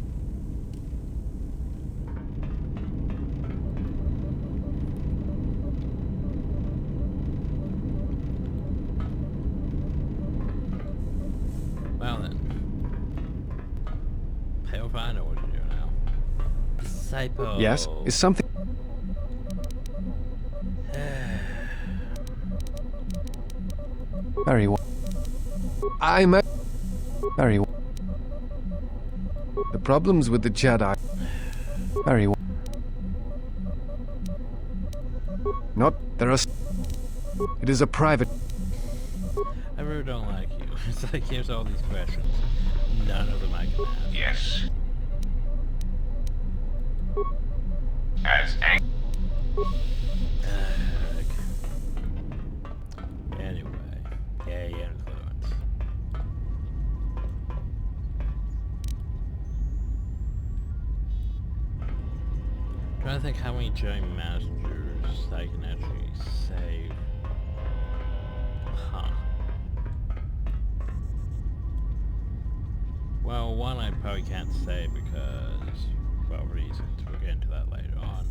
Well then. Hell if I know what to do now. Disciple. Yes, is something. Very well. I'm very well. The problems with the Jedi. Very well. Not there are. It is a private. I really don't like you. It's like here's all these questions. None of them I can ask. Yes. As Anyway, yay, influence. Trying to think how many Jedi Masters I can actually save. Huh. Well, one I probably can't say because, well, reasons. We'll get into that later on.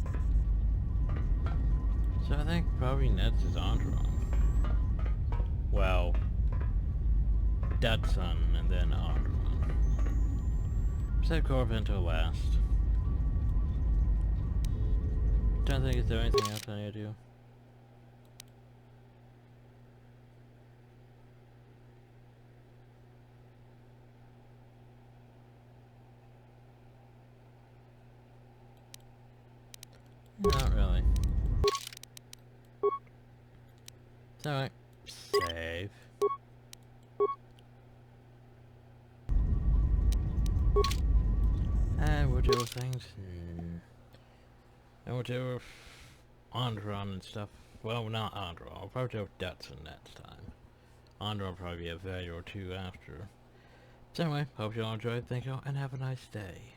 So I think probably Ned's is Andron. Well, Datsun and then Andron. Save Corvento last. Don't think is there anything else I need to do? Not really. It's alright. Save. And we'll deal with things. And we'll deal with Andron and stuff. Well, not Andron. I'll probably deal with Datsun next time. Andron will probably be a video or two after. So anyway, hope you all enjoyed. Thank you all, and have a nice day.